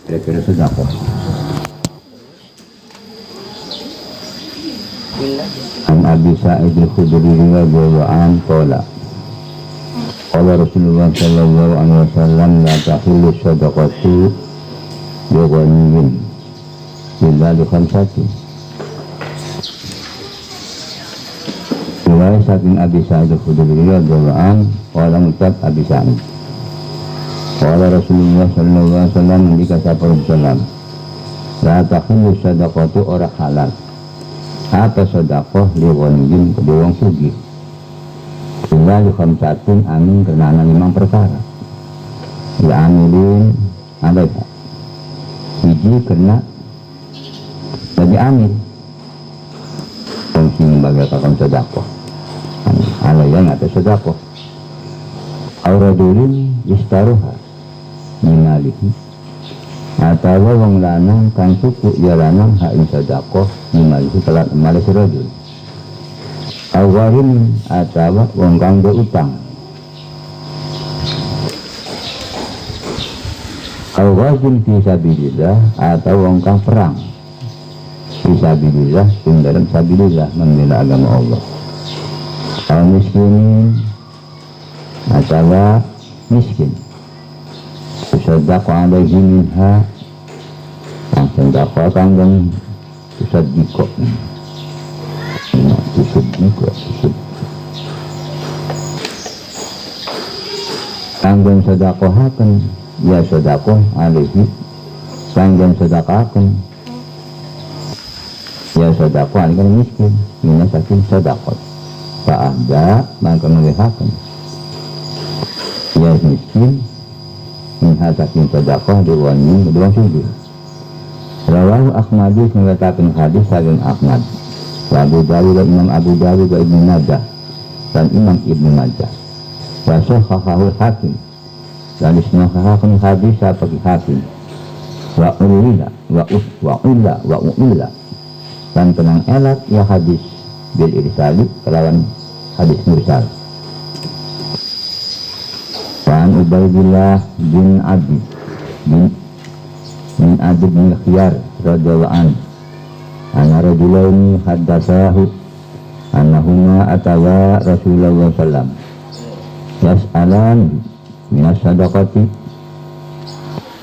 Kira-kira sedekah. An Abi Sa'id al-Khudri radhiyallahu anhu qala qala Rasulullah sallallahu alaihi wasallam la tahillu shadaqatu bi ghaniyyin illa li khamsatin. Riwayat saking Abi Sa'id al-Khudri radhiyallahu anhu qala mutab Abi Sa'id qala Rasulullah sallallahu alaihi wasallam dikata Rasulullah la tahillu shadaqatu ora halal apa sedekah liwonjin kedua wong sugih illa li khamsatin amin karena 5 perkara ya amilin ada tak hiji kena bagi amil fungsi membagai kakam sedekah ada yang ada sedekah auradulin istaruha minalihi atau wong lanang kang suku ya lanang hak ing sedekah nimalihi telat malis rajul awarin atau wong kang do utang awazin fi sabilillah atau wong kang perang fi sabilillah ing dalam sabilillah membela agama Allah al miskin atau miskin sedekah alaihi minha sedekah kanggo sedekah kanggo sedekahaken ya sedekah alaihi kanggo sedekahaken ya sedekah alaihi miskin minha saking sedekah fa'ada maka ngehaken ya miskin minha saking sedekah diwani kedua sujud. Rawahu Ahmadi mengatakan hadis saking Ahmad wa Abu Dawud dan Imam Abu Dawud dan Ibnu Majah dan Imam Ibnu Majah wa sahahahu Hakim dan isnahahakan hadis seperti Hakim wa uilla dan tenang elat ya hadis bil irsali kelawan hadis mursal. An Ubaidillah bin Abi bin Abi bin Khiyar radhiyallahu anhu anna rajulaini haddatsahu annahuma atawa Rasulullah sallam yas'alan minas sadaqati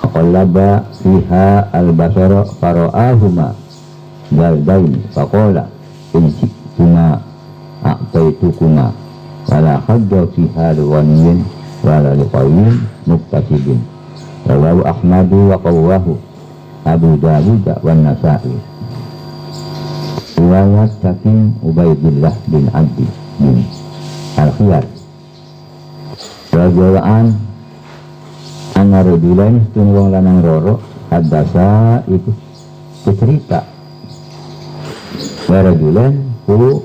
faqallaba fiha al-basara fara'ahuma jaldain faqala in shi'tuma a'taitukuma wala hadda fiha al-wanyin wala liqawin muktasibin. Rawahu Ahmadu wa qawwahu Abu Dawud wa Nasa'i. Riwayat saking Ubaidillah bin Abi bin Al-Khiyar radhiyallahu anhu anna rajulan istun wong lanang roro haddasa itu cerita wa rajulan ku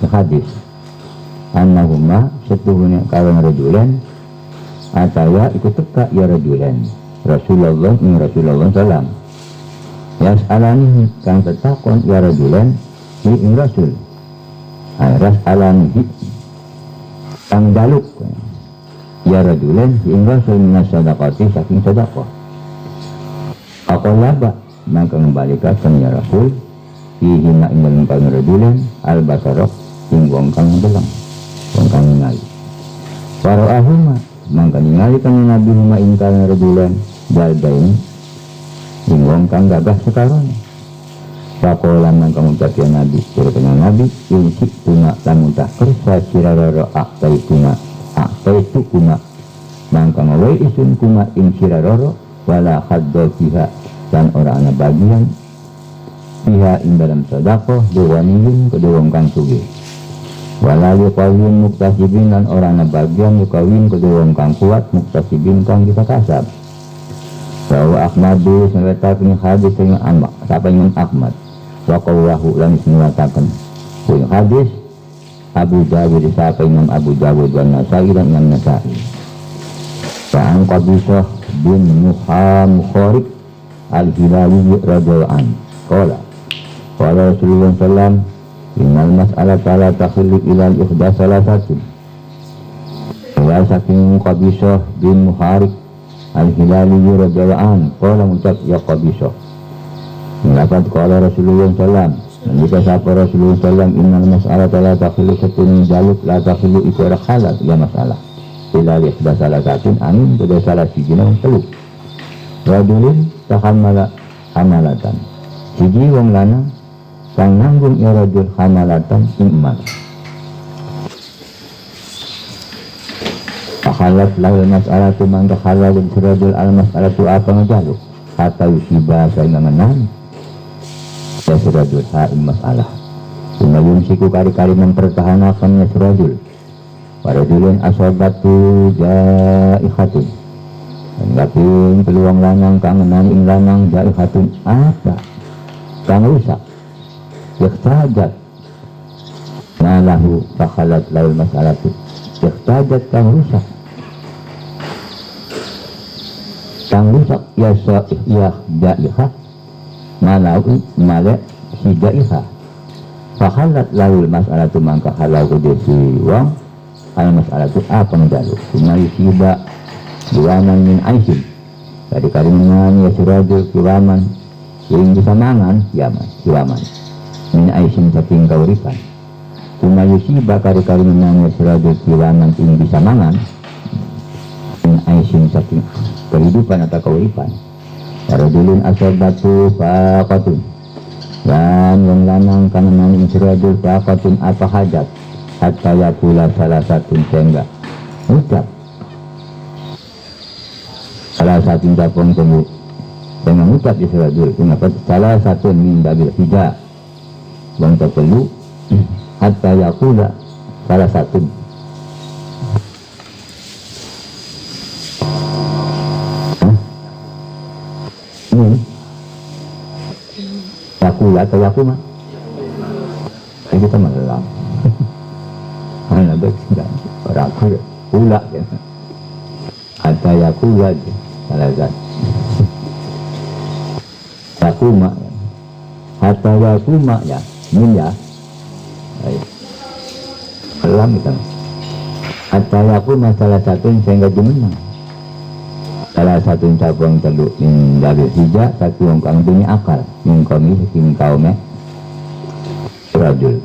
hadis annahuma setuhnya kawan rajulan ataya ikut teka ya rajulan Rasulullah ing Rasulullah sallam yas'alani kang tetakon ya rajulan ing Rasul ayras alani kang daluk ya rajulan ing Rasul minas sadaqati saking sedekah aqallaba maka membalikkan ya Rasul fihi ma ing kang rajulan al-basara ing wong kang belang wong kang ningali fara'ahuma mangka ningali kang nabi huma ing kang rajulan jaldain ing wong kang gagah sekarang pakolan mangka ngucap ya nabi kira-kira nabi ing sikuna lamun tak kersa sirarara aktaitu kuna mangka ngawai isun kuna ing sirarara wala khadda fiha dan ora ana bagian fiha ing dalam sedekah diwaniin kedua wong kang sugih wala yuqawin muktasibin dan orang na bagian yuqawin kedua wong kang kuat muktasibin kang bisa kasab bahwa Ahmadu mengatakan hadis dengan Ahmad siapa Imam Ahmad wa qawwahu lan mengatakan hadis Abu Dawud siapa Imam Abu Dawud dan Nasa'i dan Imam Nasa'i Fa'an Qabisah bin Mukharib al-Hilali radhiyallahu anhu qala Rasulullah sallallahu innal mas'alata la takhillu ila al-ihdas salasati wa saking Qabisah bin Mukharib Al-Hilali radhiyallahu qala ngucap ya Qabisah. Mendapat qala Rasulullah sallam, jika sapa Rasulullah sallam innal mas'alata la takhilu satun jaluk la takhilu iku ora halal ya masalah. Ila li salah satin amin pada salah siji nang telu. Rajulin tahammala hamalatan. Siji wong lanang kang nanggung ya rajul hamalatan ing emas. Halat lahul mas'alatu mangka halal sirajul al mas'alatu apa ngejaluk hatta yusiba saingangan ya sirajul ha'im mas'alah sumayun siku kari-kari mempertahankan ya sirajul warajulun asobatu ja'ihatun dan gapin peluang lanang kangenan ing lanang ja'ihatun apa kang rusak yakhtajat nalahu fahalat lahul mas'alatu yakhtajat kang rusak ya sa'iyah ja'ihah malawi malek si ja'ihah fahalat lahul mas'alatu mangka halal kudesi wong al mas'alatu apa ngejaluk sumayu siba kiwaman min aisin dari kalimangan ya surajul kiwaman yang bisa mangan kiwaman min aisin saking kauripan sumayu siba kalimangan ya surajul kiwaman yang bisa mangan min aisin saking kehidupan atau keuripan. Rajulun asabatu faqatun dan yang lanang kangenan insirajul faqatun apa hajat hatta yakula salah satu sehingga ucap salah satu capung temu dengan ucap insirajul kenapa salah satu min babil hijab bang terpelu hatta yakula salah satu yakula atau yakuma ini kita malam mana baik enggak orang kula ya ada yakula aja salah satu yakuma hatta yakuma ya min ya malam kita hatta yakuma salah satu sehingga jumenang salah satu cabang teluk min dari hijab satu yang kang punya akal min kami saking kaumnya rajul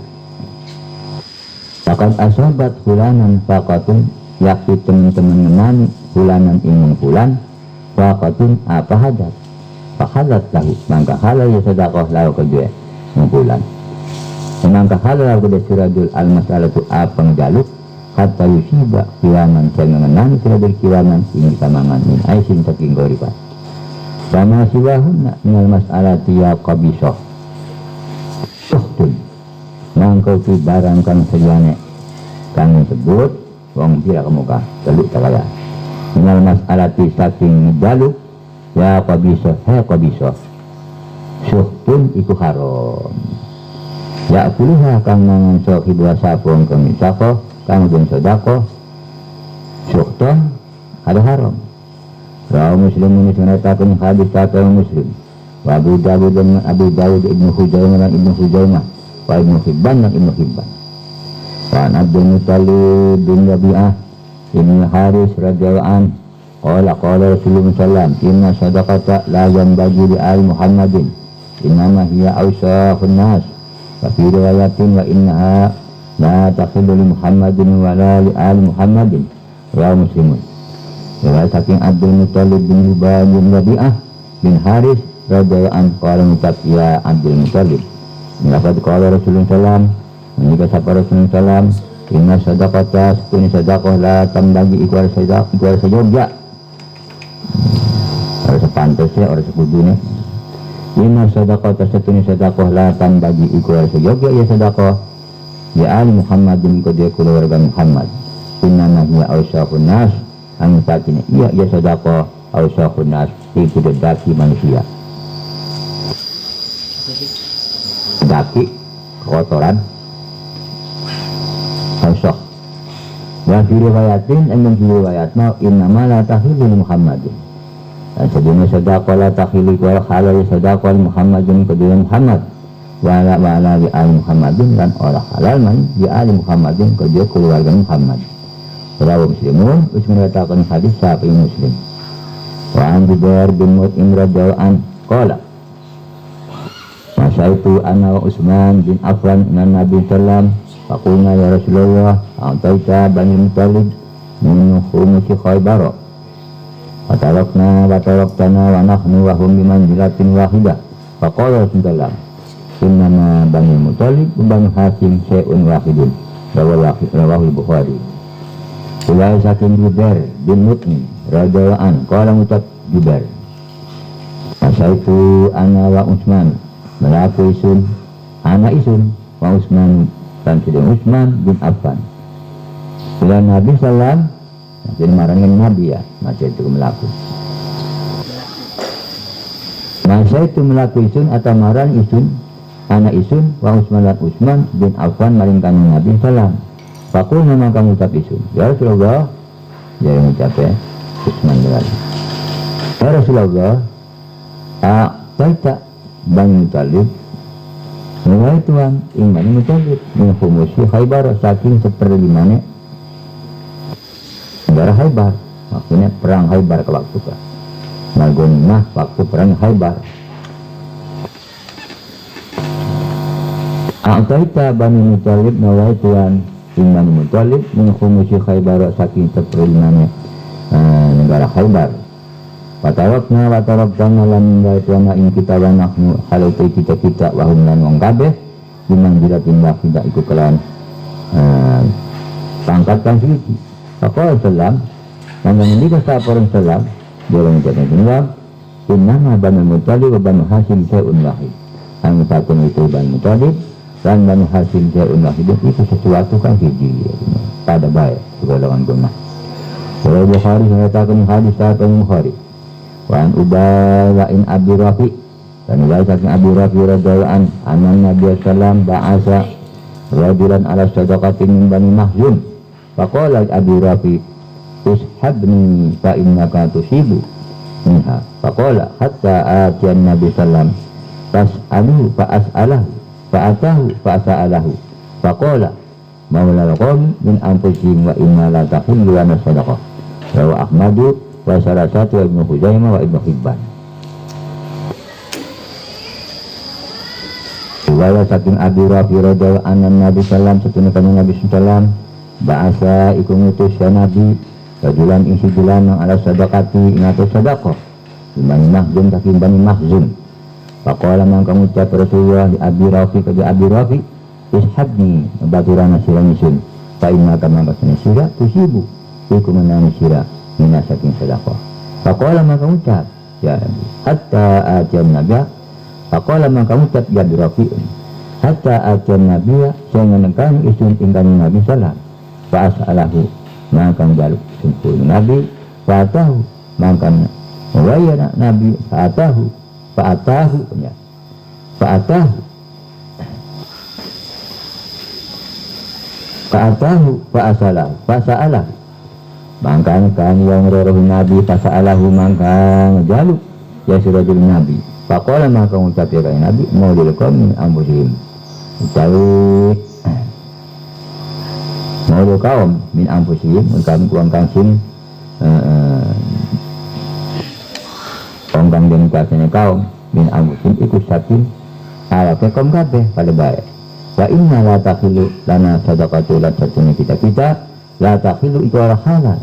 fakat asobat fulanan fakatun yakti teman-teman menani fulanan ingin fulan fakatun apa hadat fakhalat lahu mangka halal ya sedekah lahu kedua fulan mangka halal kedua si rajul al masalatu apa ngejaluk hatta yusiba kiwaman cengengan sirabil kiwaman ingin samangan min aisin saking goripan sama siwahunna minal mas'alati ya Qabisah suhtun mangkau ki barang kang sejane kang sebut wong pira kemuka teluk takaya minal mas'alati saking jaluk ya Qabisah Qabisah suhtun iku haram ya puluha kang mangan sok hidwa sapong kang misako kang dan sedekah syuhtan ada haram. Rawi Muslim ini menyatakan hadis kata Muslim. Wa Abu Dawud dan Abu Dawud Ibnu Hujaimah dan Ibnu Hujaimah wa Ibnu Hibban dan Ibnu Hibban. Wa Abdul Muttalib bin Rabi'ah bin Haris radhiyallahu an qala Rasulullah sallam inna sadaqata la yanbaghi li al Muhammadin innama hiya awsaqun nas wa fi riwayatin wa innaha la takhillu li Muhammadin wa la li ali Muhammadin rawi Muslimun. Riwayat saking Abdul Muttalib bin Hibban bin Rabi'ah bin Haris radhiyallahu anhu qala ngucap ya Abdul Muttalib mendapat qala Rasulullah sallam menika sapa Rasulullah sallam inna sadaqata sunni sadaqah la tambagi ikwar sajogja harus sepantasnya harus sekudune inna sadaqata sunni sadaqah la tambagi ikwar sajogja ya sadaqah ya ali Muhammadin kodya keluarga Muhammad innama hiya awsaqun nas ang sakin iya ya sedekah awsaqun nas itu daki manusia daki kotoran awsaq wa fi riwayatin dan fi riwayatna innama la tahillu Muhammadin dan sebelumnya sedekah la tahillu wa halal sedekah Muhammadin kodya Muhammad wala li ali Muhammadin dan orang halal man di ali Muhammadin kedua keluarga Muhammad. Rawi Muslimun us mengatakan hadis sahih Muslim. Wa an Jubair bin Mut'im radhiyallahu an qala Masyaitu ana wa Utsman bin Affan inan Nabi sallam faqulna ya Rasulullah a'taita Bani Muttalib min khumusi Khaybar wa taraktana wa nahnu wa hum bimanzilatin wahidah faqala Rasulullah innama Bani Muttalib wa Bani Hashim syai'un wahidun rawahu Bukhari. Ulai saking Jubair bin Mut'im radhiyallahu an qala ngucap Jubair Masyaitu ana wa Utsman melaku isun anak isun wa Utsman dan tidak Utsman bin Affan bila Nabi sallam jadi marangin Nabi ya masih itu melaku itu melaku isun atau marang isun anak isun wa Utsman dan Utsman bin Affan maringkan Nabi sallam fakul memang kamu ucap isun ya Rasulullah jadi mengucap ya Utsman bilang ya Rasulullah baca Bani Muttalib mulai tuan ing Bani Muttalib min khumusi Khaybar saking seperlimanya negara Khaybar maksudnya perang Khaybar ke waktu kan Magonimah waktu perang Khaybar A'taita Bani Muttalib mulai tuan ing Bani Muttalib min khumusi Khaybar saking seperlimanya negara Khaybar Watarokna lan tuana ing kita wa nahnu halautai kita wahum lan wong kabeh dimang jiratin wahidah iku kelan pangkatkan siji Faqala sallam Nanggang ini kasa aparan sallam Dorong ucapnya jenuam Innama Bani Muttalib wa Bani Hashim syai'un wahid Ang sakun itu Bani Muttalib dan Bani Hashim syai'un wahid itu sesuatu kan hiji pada baik segalawan guna Kalau Bukhari saya takkan hadis takkan Bukhari Wan Ubayin Abi Rafi dan Ubayin saking Abi Rafi radhiyallahu an anan Nabi sallam ba'asa rajulan ala sadaqatin min Bani Mahzum faqala Abi Rafi ushabni fa innaka tusibu minha faqala hatta atiyan Nabi sallam fas'aluhu fa as'alahu fa atahu fa sa'alahu faqala maulal qawmi min anfusihim wa inna la tahillu lana sadaqah rawahu Ahmadu wa salasatu wa Ibnu Huzaimah wa Ibnu Hibban. Wala saking Abi Rafi radhiyallahu anhu Nabi sallam setune kanjeng Nabi sallam ba'asa iku ngutus ya Nabi rajulan ing sijulan ala sadaqati ing atus sedekah Bani Mahzum saking Bani Mahzum. Faqala mangka ngucap Rasulullah di Abi Rafi ka Abi Rafi ishabni baturana sira nisun fa inna kama kasana sira tusibu iku menani sira mina saking sedekah. Faqala maka ucap ya Nabi hatta ajan nabiya faqala maka ucap ya Rafi'un hatta ajan nabiya sehingga nengkang isun ingkang Nabi sallam fa as'alahu maka jaluk sumpul Nabi fa atahu maka waya Nabi fa atahu ya fa atahu fa asalahu fa sa'alahu maka kan yang roh Nabi fasa'alahu maka ngejaluk ya surajul Nabi faqala maka ngucap ya kaya Nabi mau dilekam min ambusihim mau kaum min ambusihim kami kuang kangsin kongkang demokrasinya kaum min ambusihim ikut sakin ala kekom kabeh pada baik wa inna la takhilu lana sadaqatu la satunya kita la takhilu itu arah halal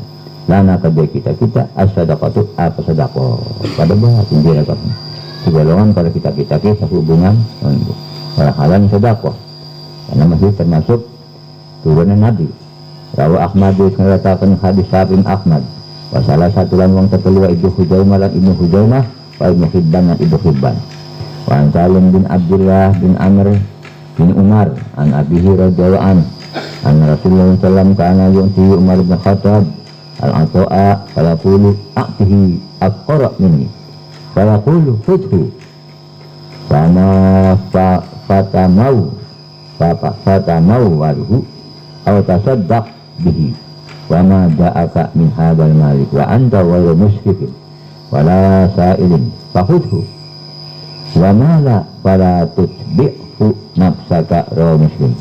lana kabeh kita as-sadaqatu apa sedekah pada bahas injil kan segolongan pada kita sehubungan para halal sedekah karena masih termasuk turunan Nabi. Rawi Ahmad mengatakan hadis Sabin Ahmad wa salah satu lan wong terkeluar Ibnu Huzaimah lan Ibnu Huzaimah wa Ibnu Hibban lan Ibnu Hibban wa Salim bin Abdullah bin Amr bin Umar an Abihi radhiyallahu an Rasulullah sallallahu alaihi wasallam kana yu'ti Umar bin Khattab al-ata'a fayaqulu a'tihi aqra minni fayaqulu khudhu fama fatamau waluhu aw tasaddaq bihi wa ma ja'aka min hadzal malik wa anta ghairu musyrifin wala sa'ilin fakhudhu wa ma la fala tutbi'hu nafsaka rawahu Muslim.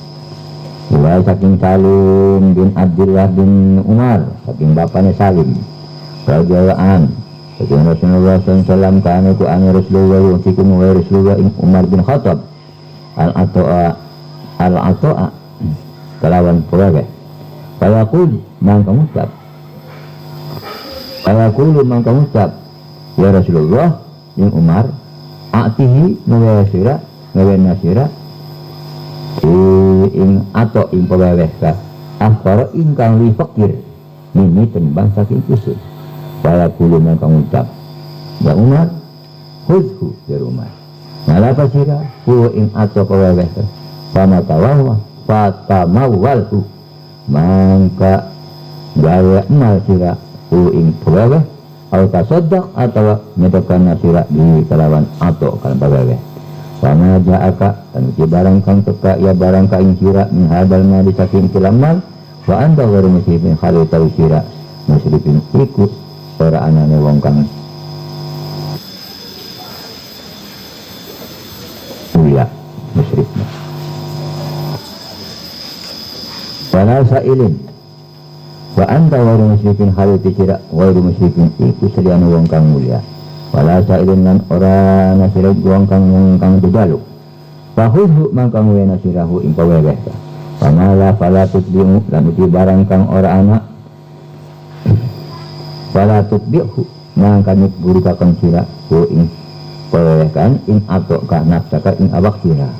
Wa saking Salim bin Abdullah bin Umar saking bapaknya Salim radhiyallahu an Saking Rasulullah SAW kana ku ana Rasulullah yu'tikum wa Rasulullah Umar bin Khattab al-ata'a kelawan pegawai fayaqul mangka ngucap ya Rasulullah ing Umar atihi nawasira nawanasira ing atau ing pegawai ka akhara ingkang li fakir mimi tembang saking kusut fayaqul mangka ngucap ya Umar khudhu ya Umar nalapa sira hu ing atau pegawai ka sama tawawa fatamawalhu mangka gawe emal sira hu ing pegawai atau tasodak atau nyedokan sira di kelawan atau kalawan pegawai sama ja'aka dan uji barang kang teka ya barang ka ing sira min hadal mali saking kilamal wa anta waru musyrifin khali tahu sira musyrifin ikut ora anane wong kang mulia musyrifna wala sa'ilin wa anta waru musyrikin haliti sira waru musyrikin iku seliyane wong kang mulia wala sa'ilin lan ora nasira wong kang dibaluk fahudhu mangkang wena sirahu ing paweweh pamala fala tutbi'u lan uti barang kang ora ana fala tutbi'u mangka nyeburi kakang sira hu ing paweweh kan ing atok ka nafsaka ing awak sira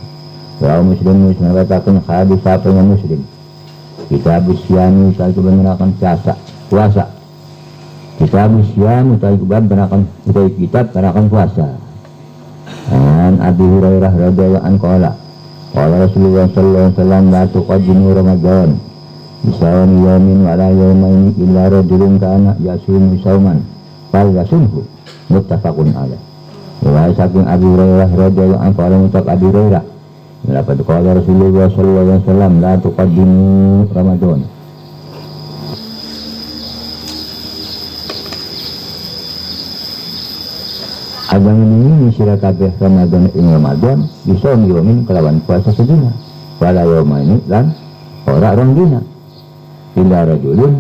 wa muslim musnawataken hadis apa yang muslim kita bisyami saya kebenaran puasa kita bisyami saya kebenaran kita kebenaran puasa an Abi Hurairah radhiyallahu anhu qala Rasulullah sallallahu alaihi wasallam la tuqaddimu Ramadan bisawm yawmin wa la yawmain illa rajulun kana yasumu sauman fal yasumhu muttafaqun alaih wa saking Abi Hurairah radhiyallahu anhu qala mutak Abi Hurairah laqad qala Rasulullah sallallahu alaihi wasallam la tuqaddimu Ramadan Abang ini sira kabeh Ramadan ing Ramadan bisa ngirumin kelawan puasa sedina wala yaumani lan ora rong dina illa rajulun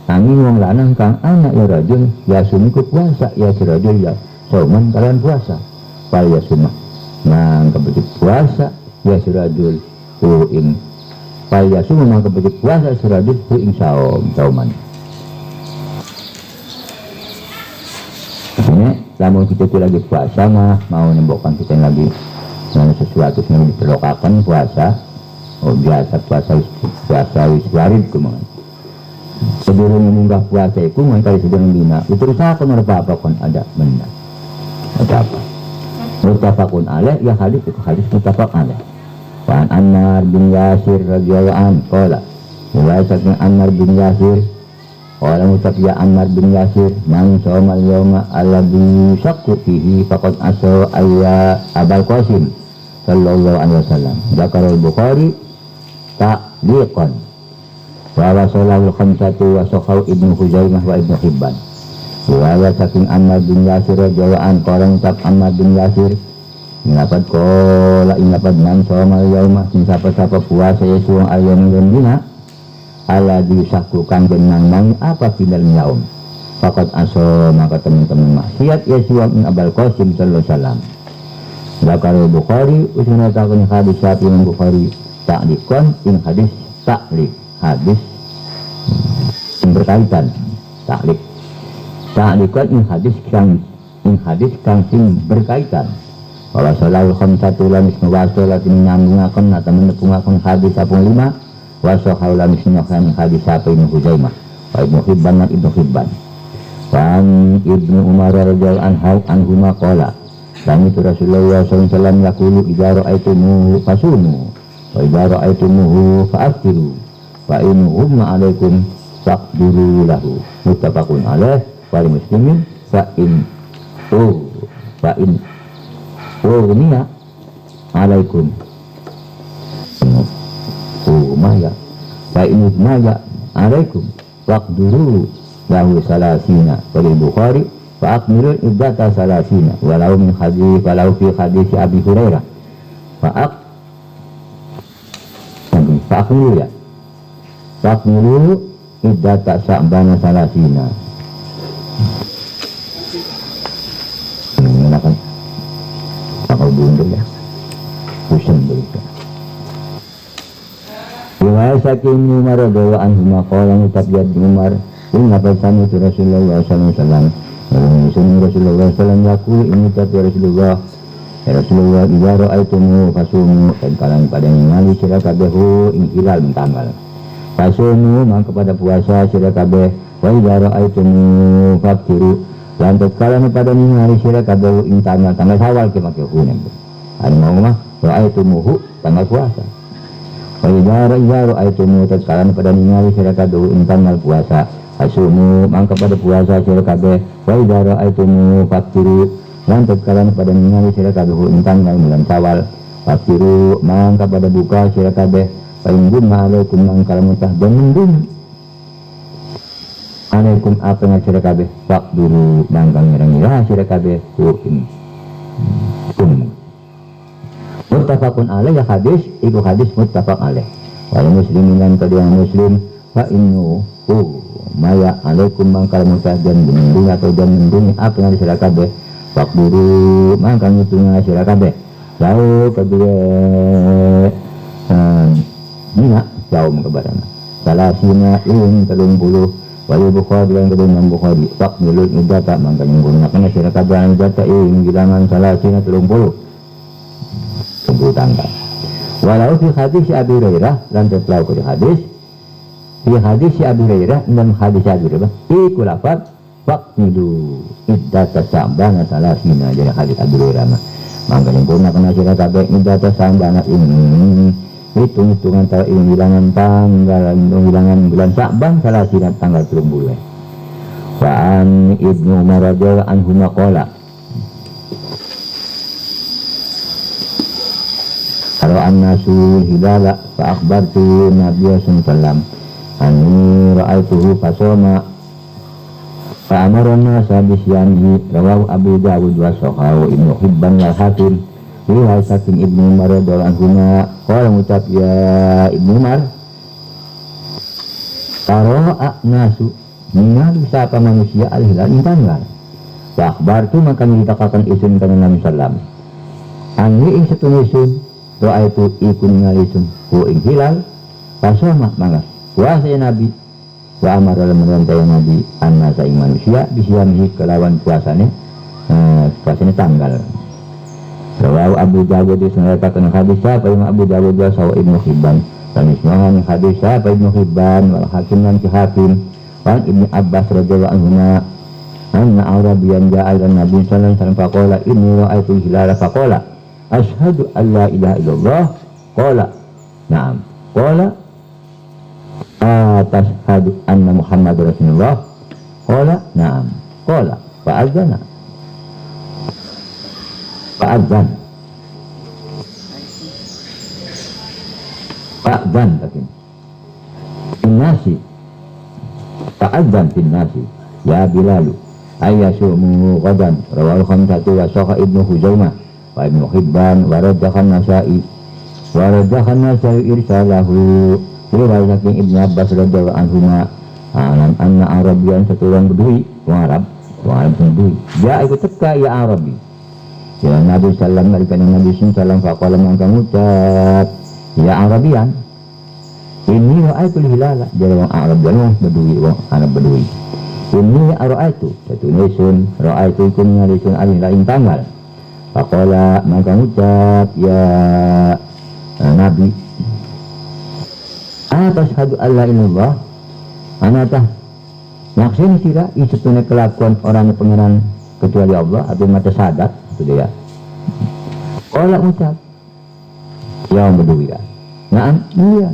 angin wong lanang kang anak ya rajul ya sumiku puasa ya si rajul ya sauman kalian puasa wal ya sumah nang kebetik puasa ya si rajul hu ing wal ya sumah nang kebetik puasa si rajul hu ing sauman namun kita itu lagi puasa mah mau nembokkan kita lagi dengan sesuatu yang diperlokakan puasa biasa puasa wiswarid kumangan sebelum mengunggah puasa itu mengkali sebelum dina itu usahakan apa kan ada benda ada apa muttafaqun alaih ya hadis itu hadis muttafaq alaih wa Ammar bin Yasir radhiyallahu anhu qala riwayatnya Ammar bin Yasir orang ucap ya Ammar bin Yasir man somal yawma alladhi syakku fihi faqad asaw ayya Abul Qasim sallallahu alaihi wasallam Zakarul Bukhari ta'liqan wa wasalahu khamsatu wa sahau Ibnu Huzaimah wa Ibnu Hibban riwayat saking Ammar bin Yasir radhiyallahu anhu orang ucap Ammar bin Yasir ingapat kola ingapat man somal yawma sapa puasa yesuang ayam dina ala disahku kang jenang mang apa final yaum fakat aso maka teman-teman maksiat ya siwam in Abul Qasim sallallahu alaihi wasallam Zakarul Bukhari usnatakan hadis sapi yang Bukhari ta'liqan in hadis ta'liq hadis yang berkaitan ta'liqan in hadis kang sing berkaitan bahwa selalu khamsatu lamis nuwasolatin nyambungakan atau menepungakan hadis 15 wasohaulah misnokan hadis apa Ibnu Huzaimah wa Ibnu Hibban dan Ibnu Hibban dan Ibnu Umar radhiyallahu anhuma qala dan itu Rasulullah SAW yaqulu idza ra'aitumuhu fasumu wa idza ra'aitumuhu fa'aftiru wa in humma 'alaikum faqdiru lahu muttafaqun alaih wal muslimin fa in niya 'alaikum maya fa in maya alaikum waqduru lahu salasina wal Bukhari fa akmilu iddata salasina walau min hadis walau fi hadis Abi Hurairah fa akmilu iddata sa'bana salasina bundel ya pusing berita riwayat saking Umar radhiyallahu anhu maqala ngucap ya Umar inna fasani itu Rasulullah sallallahu alaihi wasallam Rasulullah sallallahu yakul ini ucap ya Rasulullah idza ra'aitumu fasumu dan kalian pada ningali sira kabeh ing hilal tanggal fasumu mangka pada puasa sira kabeh wa idza ra'aitumu fatiru lan kalian pada ningali sira kabeh ing tanggal Syawal ke make hunem anu mau mah ra'aitumuhu tanggal puasa wa idza ra'aitumu kalian pada ningali sira kabeh ing tanggal puasa fasumu mangka pada puasa sira kabeh wa idza ra'aitumu fatiru lantas kalian pada ningali sira kabeh ing tanggal bulan Syawal fatiru mangka pada buka sira kabeh paling guna alaikum mangka mutah dan mendung alaikum apa nga sira kabeh faqduru mangka ngira-ngira sira kabeh muttafaqun alaih ya hadis iku hadis muttafaq alaih wal muslimin lan kedua muslim fa innu maya alaikum mangka mutah dan mendung atau dan mendung apa nga sira kabeh fakburu maka ngitungnya sira kabeh lalu kedua dina jauh mengkebarana salasina ing 30 wali Bukhari yang kedua Imam Bukhari fakbulu idata maka menggunakan sira kabeh idata ing bilangan salasina 30 tanggal walau fi hadis Abi Hurairah dan telah ke hadis fi hadis Abi Hurairah dan hadis Abi Hurairah iku lafaz fakmidu iddata sa'bana salasina jadi hadis Abu Hurairah maka sempurna kena sira kabeh iddata sa'bana ini hitung-hitungan ini bilangan tanggal bilangan bulan Sa'ban salasina tanggal 30 wa an Ibnu Umar radhiyallahu anhu maqala an-nasu hilala fa akhbartu Nabiya sallallahu alaihi wasallam anni ra'aituhu fasoma fa'amarana sabisyani rawahu Abu Dawud wa sahahu Ibnu Hibban wal Hakim riwayat saking Ibnu Umar radhiyallahu anhu qala ngucap ya Ibnu Umar tara'a nasu ningali sapa manusia al-hilal ing tanggal wa akhbartu maka nyritakaken isun kana Nabi sallam anni ing satunisun doa itu ikun ngalisun ku ing hilal pasama mangga puasa ya Nabi wa amara memerintah ya Nabi annasa ing manusia bisyamihi kelawan puasane puasane tanggal rawahu Abu Dawud disnaratakan hadis apa yang Abu Dawud wa sawa Ibnu Hibban dan ismahan hadis apa Ibnu Hibban wal Hakim dan Hakim wan Ibnu Abbas radhiyallahu anhu anna Arabiyan ja'a ila Nabi sallallahu alaihi wasallam faqala inni ra'aytu hilala faqala asyhadu an la ilaha illallah qala na'am qala tashhadu anna Muhammadar Rasulullah qala na'am qala fa'adzan tapi innasi fa'adzan finnasi ya Bilalu ayyasumu ghadan rawahu khamsatu wa sahha Ibnu Huzaimah wa Ibnu Hibban wa raddahan Nasa'i irsalahu riwayat saking Ibnu Abbas radhiyallahu anhuma anna Arabiyan satu orang Bedui orang Arab Bedui dia ikut teka ya Arabi ya Nabi sallallahu alaihi wasallam Nabi sallallahu faqala mangka ngucap ya Arabiyan ini ra'aitul hilala jadi orang Arab wong Bedui wong Arab Bedui ini ra'aitu satu nisun ra'aitu ikum ngalisun al-hilal ing tanggal faqala maka ngucap ya Nabi tashhadu alla illallah anatah maksudnya sira isutune kelakuan orang pengiran kecuali Allah atau mata sadat itu dia qala ucap ya Bedui ya na'am iya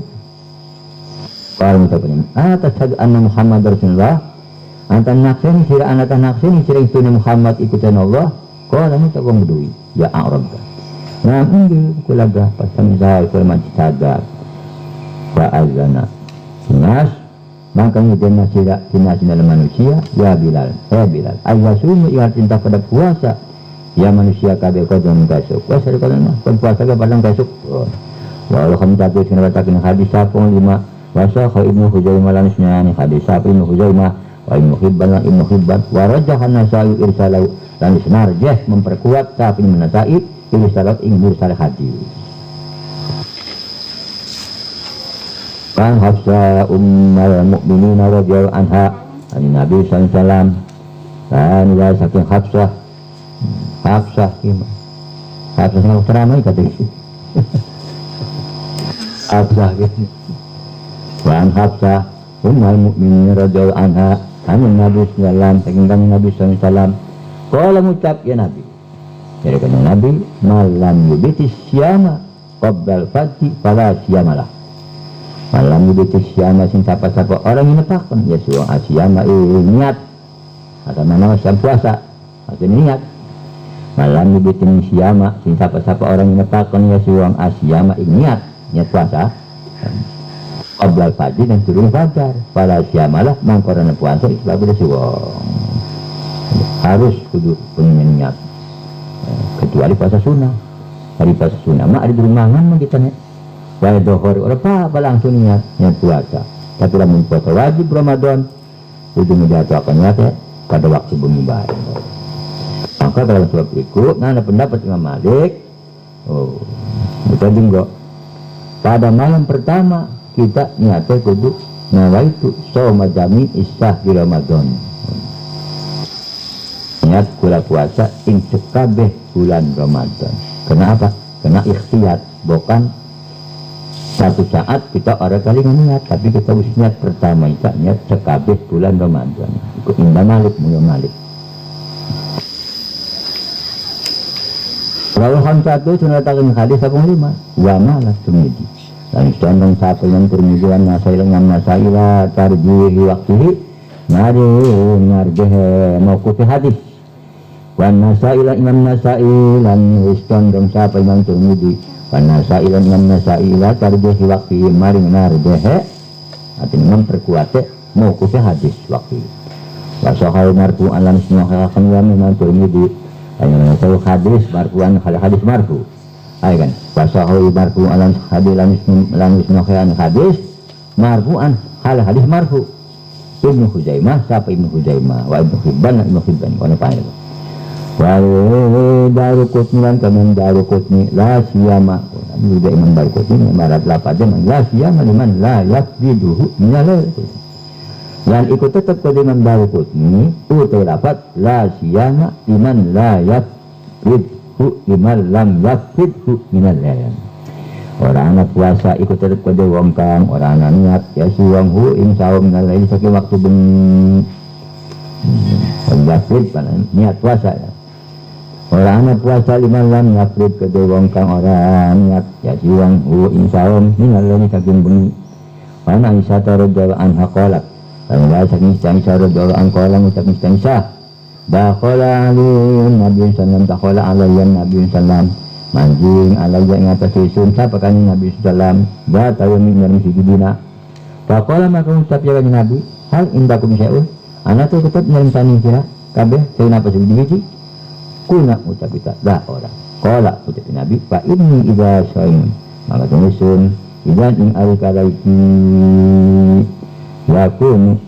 qala ucapnya tashhadu anna Muhammadar Rasulullah antan naksini sira anatah naksini sira isutune Muhammad ikutan Allah qala ucap wong Bedui ya Arab na'am ini kulaga pasang saya kelman sadat fa'azana nas maka ngidana sira sinasina manusia ya Bilal ayyasumu ial cinta pada puasa ya manusia kabeh kodon kasuk puasa kalau puasa ke padang kasuk walau kami tadi sinabatakin hadis sapong 5 wasa kau Ibnu Huzaimah lanisnya hadis sapong Ibnu Huzaimah wa Ibnu Hibban wa rajahan Nasa'i irsalau dan Narjah memperkuat tapi Nasa'i irsalat ing mursal hadis. Kan Hafsah ummul mukminin radhiyallahu anha ani Nabi sallallahu alaihi wasallam kan ya saking Hafsah nang ceramah kata Hafsah gitu. Kan Hafsah ummul mukminin radhiyallahu anha ani Nabi sallallahu alaihi wasallam saking Nabi sallallahu alaihi wasallam qala ngucap ya Nabi dari kata Nabi malam yubiti syama qabdal fati fala syamalah malam yubiti syama sing sapa-sapa orang yang netakkan ya suang asyama niat atau mana siang puasa atau niat malam yubiti syama sing sapa-sapa orang yang netakkan ya suang asyama niat puasa qabdal fati dan turun fajar fala syamalah mangkorana puasa itu bagus suang harus kudu punya niat kecuali puasa sunnah. Hari puasa sunnah mah ada di rumahan mah kita nih wae dohor ora apa langsung niat puasa. Tapi lamun puasa wajib Ramadan kudu menjatuhkan niat pada waktu bumi baru. Maka dalam sebab ikut ada pendapat Imam Malik kita juga pada malam pertama kita niatnya kudu nawaitu shauma jami istah di Ramadan. Niat kula puasa ing sekabeh bulan Ramadan. Kenapa? Kena ikhtiar, bukan satu saat kita orang kali niat, tapi kita harus niat pertama itu niat sekabeh bulan Ramadan. Ikut Imam Malik, Rawuhan satu sunatakan hadis 85 wa malah tumidi. Dan condong satu yang termijuan nasailah tarjihi waktihi narjehe mauqufi hadis. Wan nasailah Imam Nasai lan condong sapa Imam Tirmidzi wan nasailah Imam Nasai la tarjihi waktihi maring narjehe artinya memperkuat mauqufi hadis waktu. Wa sahih marfu alam sunnahakan wa Imam Tirmidzi hanya tahu hadis marfu'an hadis marfu. Ai kan wasahu marfu alam hadis lan sunnahakan hadis marfu'an hadis marfu. Ibnu Huzaimah sapa Ibnu Huzaimah wa Ibnu Hibban kono pae. Wa Daruqutni lan kamen Daruqutni la siyama juga Imam Daruqutni marat lapadnya la siyama liman la yaqdiduhu minal dan ikut tetap ke Imam Daruqutni utai lapat la siyama liman la yaqdiduhu liman lam yaqdiduhu minal layan. Orang anak puasa ikut tetap ke wong kang orang anak niat ya suwang hu ing sawam nalai saking waktu bengi yaqdid panen niat puasa ya. Orang anak puasa liman lam yaqdid ke wong kang orang niat ya suwang hu ing sawam nalai saking bengi. Wana Aisyah radhiyallahu anha qalat dan saking Aisyah radhiyallahu anha qalat saking Aisyah dakhala alayhi Nabi sallallahu dakhala alayhi Nabi sallallahu manjing alayya ing atas isun sapa kanjeng Nabi sallallahu ba tahu min sujudina faqala maka ucap ya kanjeng Nabi hal indakum syai'un ana teh tetep nyaring tani kira kabeh teu napa sujud hiji kuna ucap kita dah ora qala ucap Nabi fa inni idza syai'un maka tulisun idan ing al-kalaiki yakun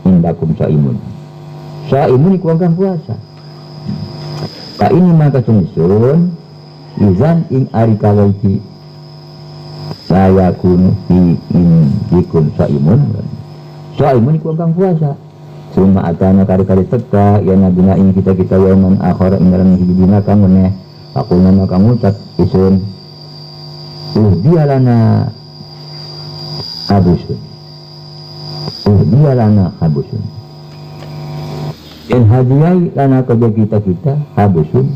indakum syai'un iku kang puasa. Pak ini maka sunsun izan ing ari kalaiki saya kun fi indikum saimun iku kang puasa summa atana kari-kari teka ya nabina ing kita waman akhara ing dalam hidina kang meneh aku nama kang ngucap isun dialana habusun in hadiyai lana kerja kita habusun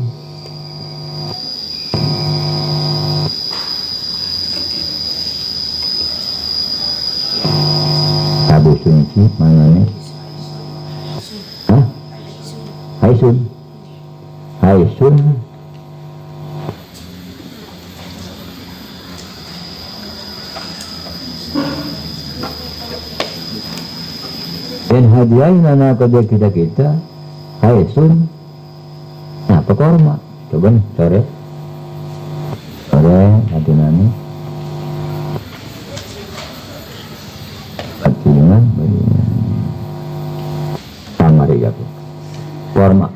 sih mana nih haisun dan hadiah nana kerja kita haisun nah pekorma coba nih sore nanti nani katilingan kamar ya forma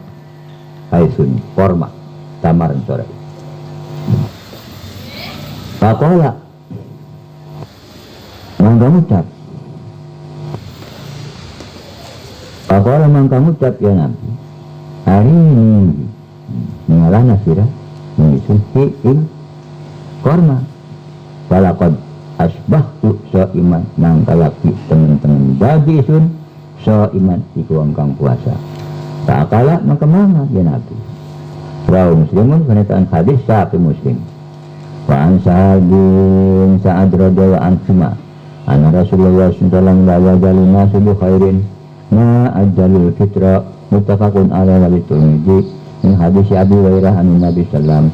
haisun forma tamaran sore. Pakola mangga ngucap. Pakola mangga ngucap ya Nabi. Hari ini mengalana sirah mengisuhi korma. Walakad asbahtu so'iman nangkalaki teman-teman jadi sun so'iman iku kang puasa. Tak kalah maka mana ya Nabi. Rawi Muslimun penataan hadis Sahih Muslim. Wa an Sa'adin Sa'ad radhiyallahu anhu anna Rasulullah sallallahu alaihi wasallam la yajalu khairin ma ajalul fitra muttafaqun alaihi wa Tirmidzi min hadis Abi Hurairah an Nabi sallallahu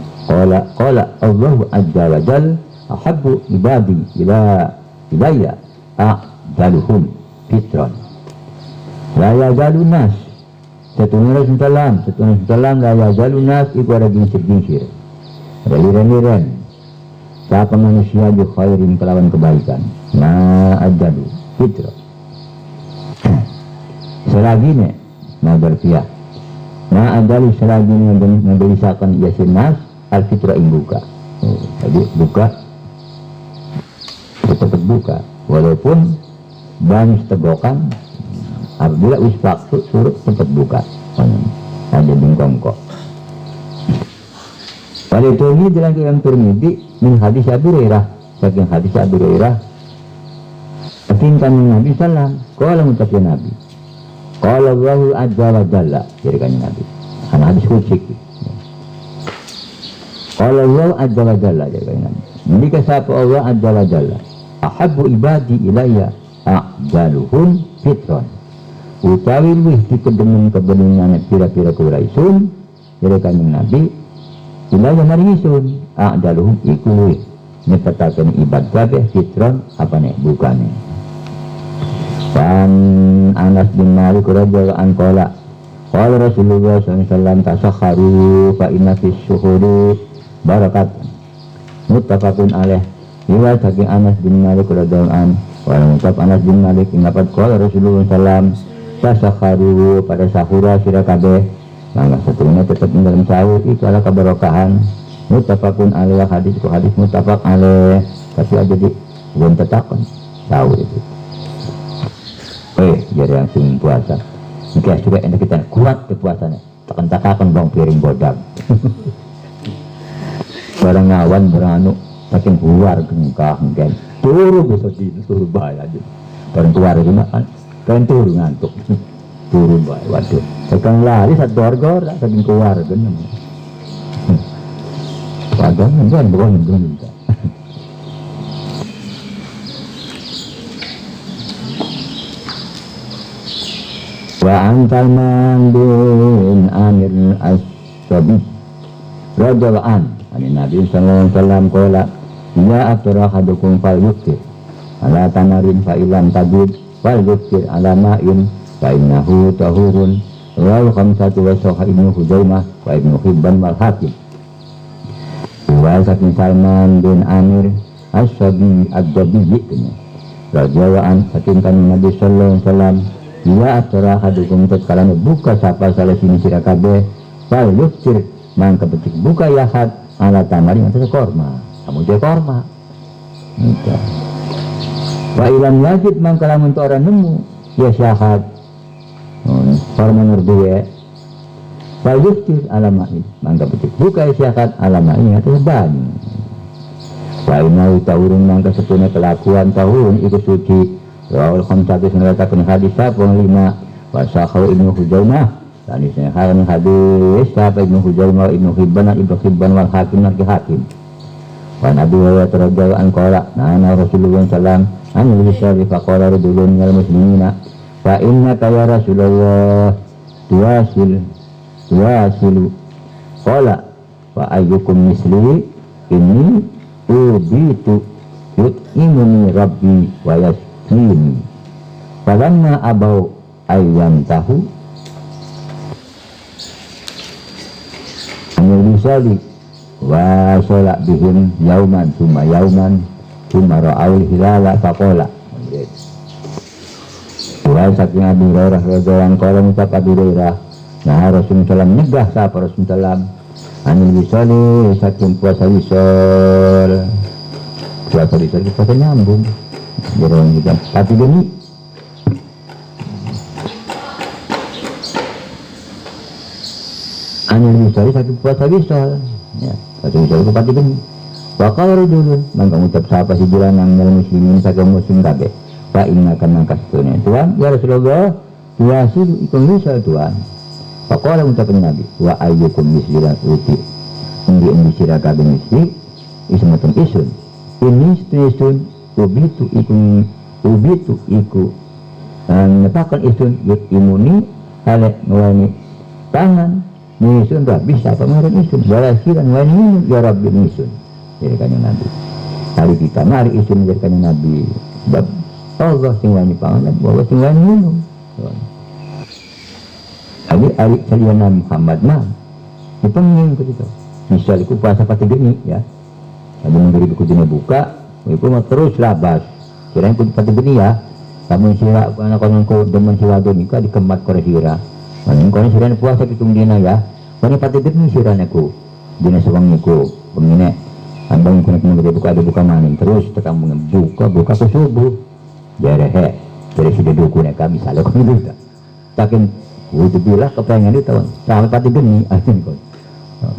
qala Allahu azza wa jalla ahabbu ibadi ila ilayya a'jaluhum fitran la yajalu nas setuna Rasulullah la yajalu nas iku ada ginsir-ginsir raliran-liran siapa manusia di khairin kelawan kebaikan ma ajalu fitran selagi ne mau berpihak ma ajalu selagi ne membelisakan yasin nas al fitra ing buka. Jadi buka tetap buka walaupun banyak tegokan apabila wis waktu suruh tetap buka ada bingkong kok. Pada itu ini dalam kitab Tirmidzi min hadis Abi Hurairah saking hadis Abi Hurairah atinkan Nabi sallam qala mutaqin Nabi qala Allahu azza wa jalla jadi kan Nabi karena hadis qudsi qala Allahu azza wa jalla jadi kan Nabi jika sapa Allah azza wa jalla ahabbu ibadi ilayya a'jaluhum fitran utawi wih dikedemen kebeningan pira-pira kuraisun jadi kan Nabi ilayya marisun a'jaluhum iku wih nyepetaken ibadah fitran apa nih bukane. Dan Anas bin Malik radhiyallahu anhu qala Rasulullah sallallahu alaihi wasallam tasakharu fa inna fis syuhuri barakat muttafaqun alaih. Riwayat saking Anas bin Malik radhiyallahu anhu wa mengucap Anas bin Malik ingat qala Rasulullah sallallahu tasakharu pada sahura sira kabeh mangga setelahnya tetap dalam sahur itu adalah keberkahan muttafaqun alaih hadis muttafaq alaih tapi aja di belum tetakon sahur itu. Jadi langsung puasa. Jika sudah enak kita kuat ke puasanya, tekan-tekakan bang piring bodang. Barang ngawan beranu, saking keluar gengkah mungkin. Turu bisa turu bahaya aja. Barang keluar itu makan, kan turu ngantuk. Turu bahaya, waduh. Sekarang lari satu gorgor, saking keluar kan. Waduh, kan bukan. Wa Salman bin Amir as-Sabi radhiyallahu anhu Nabi sallallahu alaihi wasallam qala ya atrahadukum fal yuktir ala tamarin fa ilam tajid fal yuktir ala ma'in fa innahu tahurun wa khamsatu wa sahih Ibnu Huzaimah wa Ibnu Hibban wal Hakim. Wa Salman bin Amir as-Sabi ad-Dabi radhiyallahu anhu saking Nabi sallallahu alaihi wasallam ya acara hadukum tatkala buka sapa salah sini sira kabeh fal yuftir mangka betik buka yahat ala tamari atas korma kamu je korma gitu. Wa ilam yajid mangka lamun orang nemu ya syahat korma nurdue fal yuftir ala ma'in mangka betik buka syahat ala ma'in atas bani wa inau taurun mangka setune kelakuan tahun ikut suci Rawal khamsatu menceritakan hadis sapung 5 wasakhaw Ibnu Huzaimah dan isnya hadis sapa Ibnu Huzaimah Ibnu Hibban wal Hakim Hakim. Wa Nabi wa radhiyallahu anhu qala nana Rasulullah sallallahu alaihi wasallam faqala rajulun minal muslimina fa innaka ya Rasulullah tuwasilu qala wa ayyukum misli inni ubitu yut'imuni rabbi wa ini falamma abau ayyan tahu anil wa sholat bihim yauman summa ra'aul hilala faqala wa saking Abi Hurairah radhiyallahu anhu qala Abu Hurairah nah Rasulullah nyegah sapa Rasulullah Anil wisoli saking puasa wisol. Puasa wisol itu puasa nyambung. Jadi orang juga pati geni. Anil wisoli saking puasa wisol. Ya, puasa wisol itu pati geni. Wakal rujulun, maka ucap siapa si jalan yang muslimin saking muslim kabeh. Pak ini akan mangkas tuanya Tuhan, ya Rasulullah, tuasi ikut wisol Tuhan. Pakola ucapan Nabi, wa ayyukum misliran uti indi sira kabeh misli ismatun isun ini isun ubitu iku nepakan isun yuk imuni halek ngawani tangan isun tak bisa pengaruh isun walasiran wani ya Rabbi isun jadi kanya Nabi hari kita mari isun jadi kanya Nabi bab Allah sing wani pangan bahwa sing wani minum Abi ari saliyana Muhammad mah dipenging ketika misal iku puasa pati geni ya ada memberi buku dina buka iku mah terus labas kira iku pati geni ya kamu sira anak kononku demen sira donika dikemat kore sira maning kono sira puasa pitung dina ya kono pati geni sira neku dina sewang niku pengine ambang kono memberi buka ada buka maning terus tekan buka ke subuh jarehe dari sudah duku nek kami salah kono duta takin Ujubillah kepengen itu tahun sampai pati geni asin kon.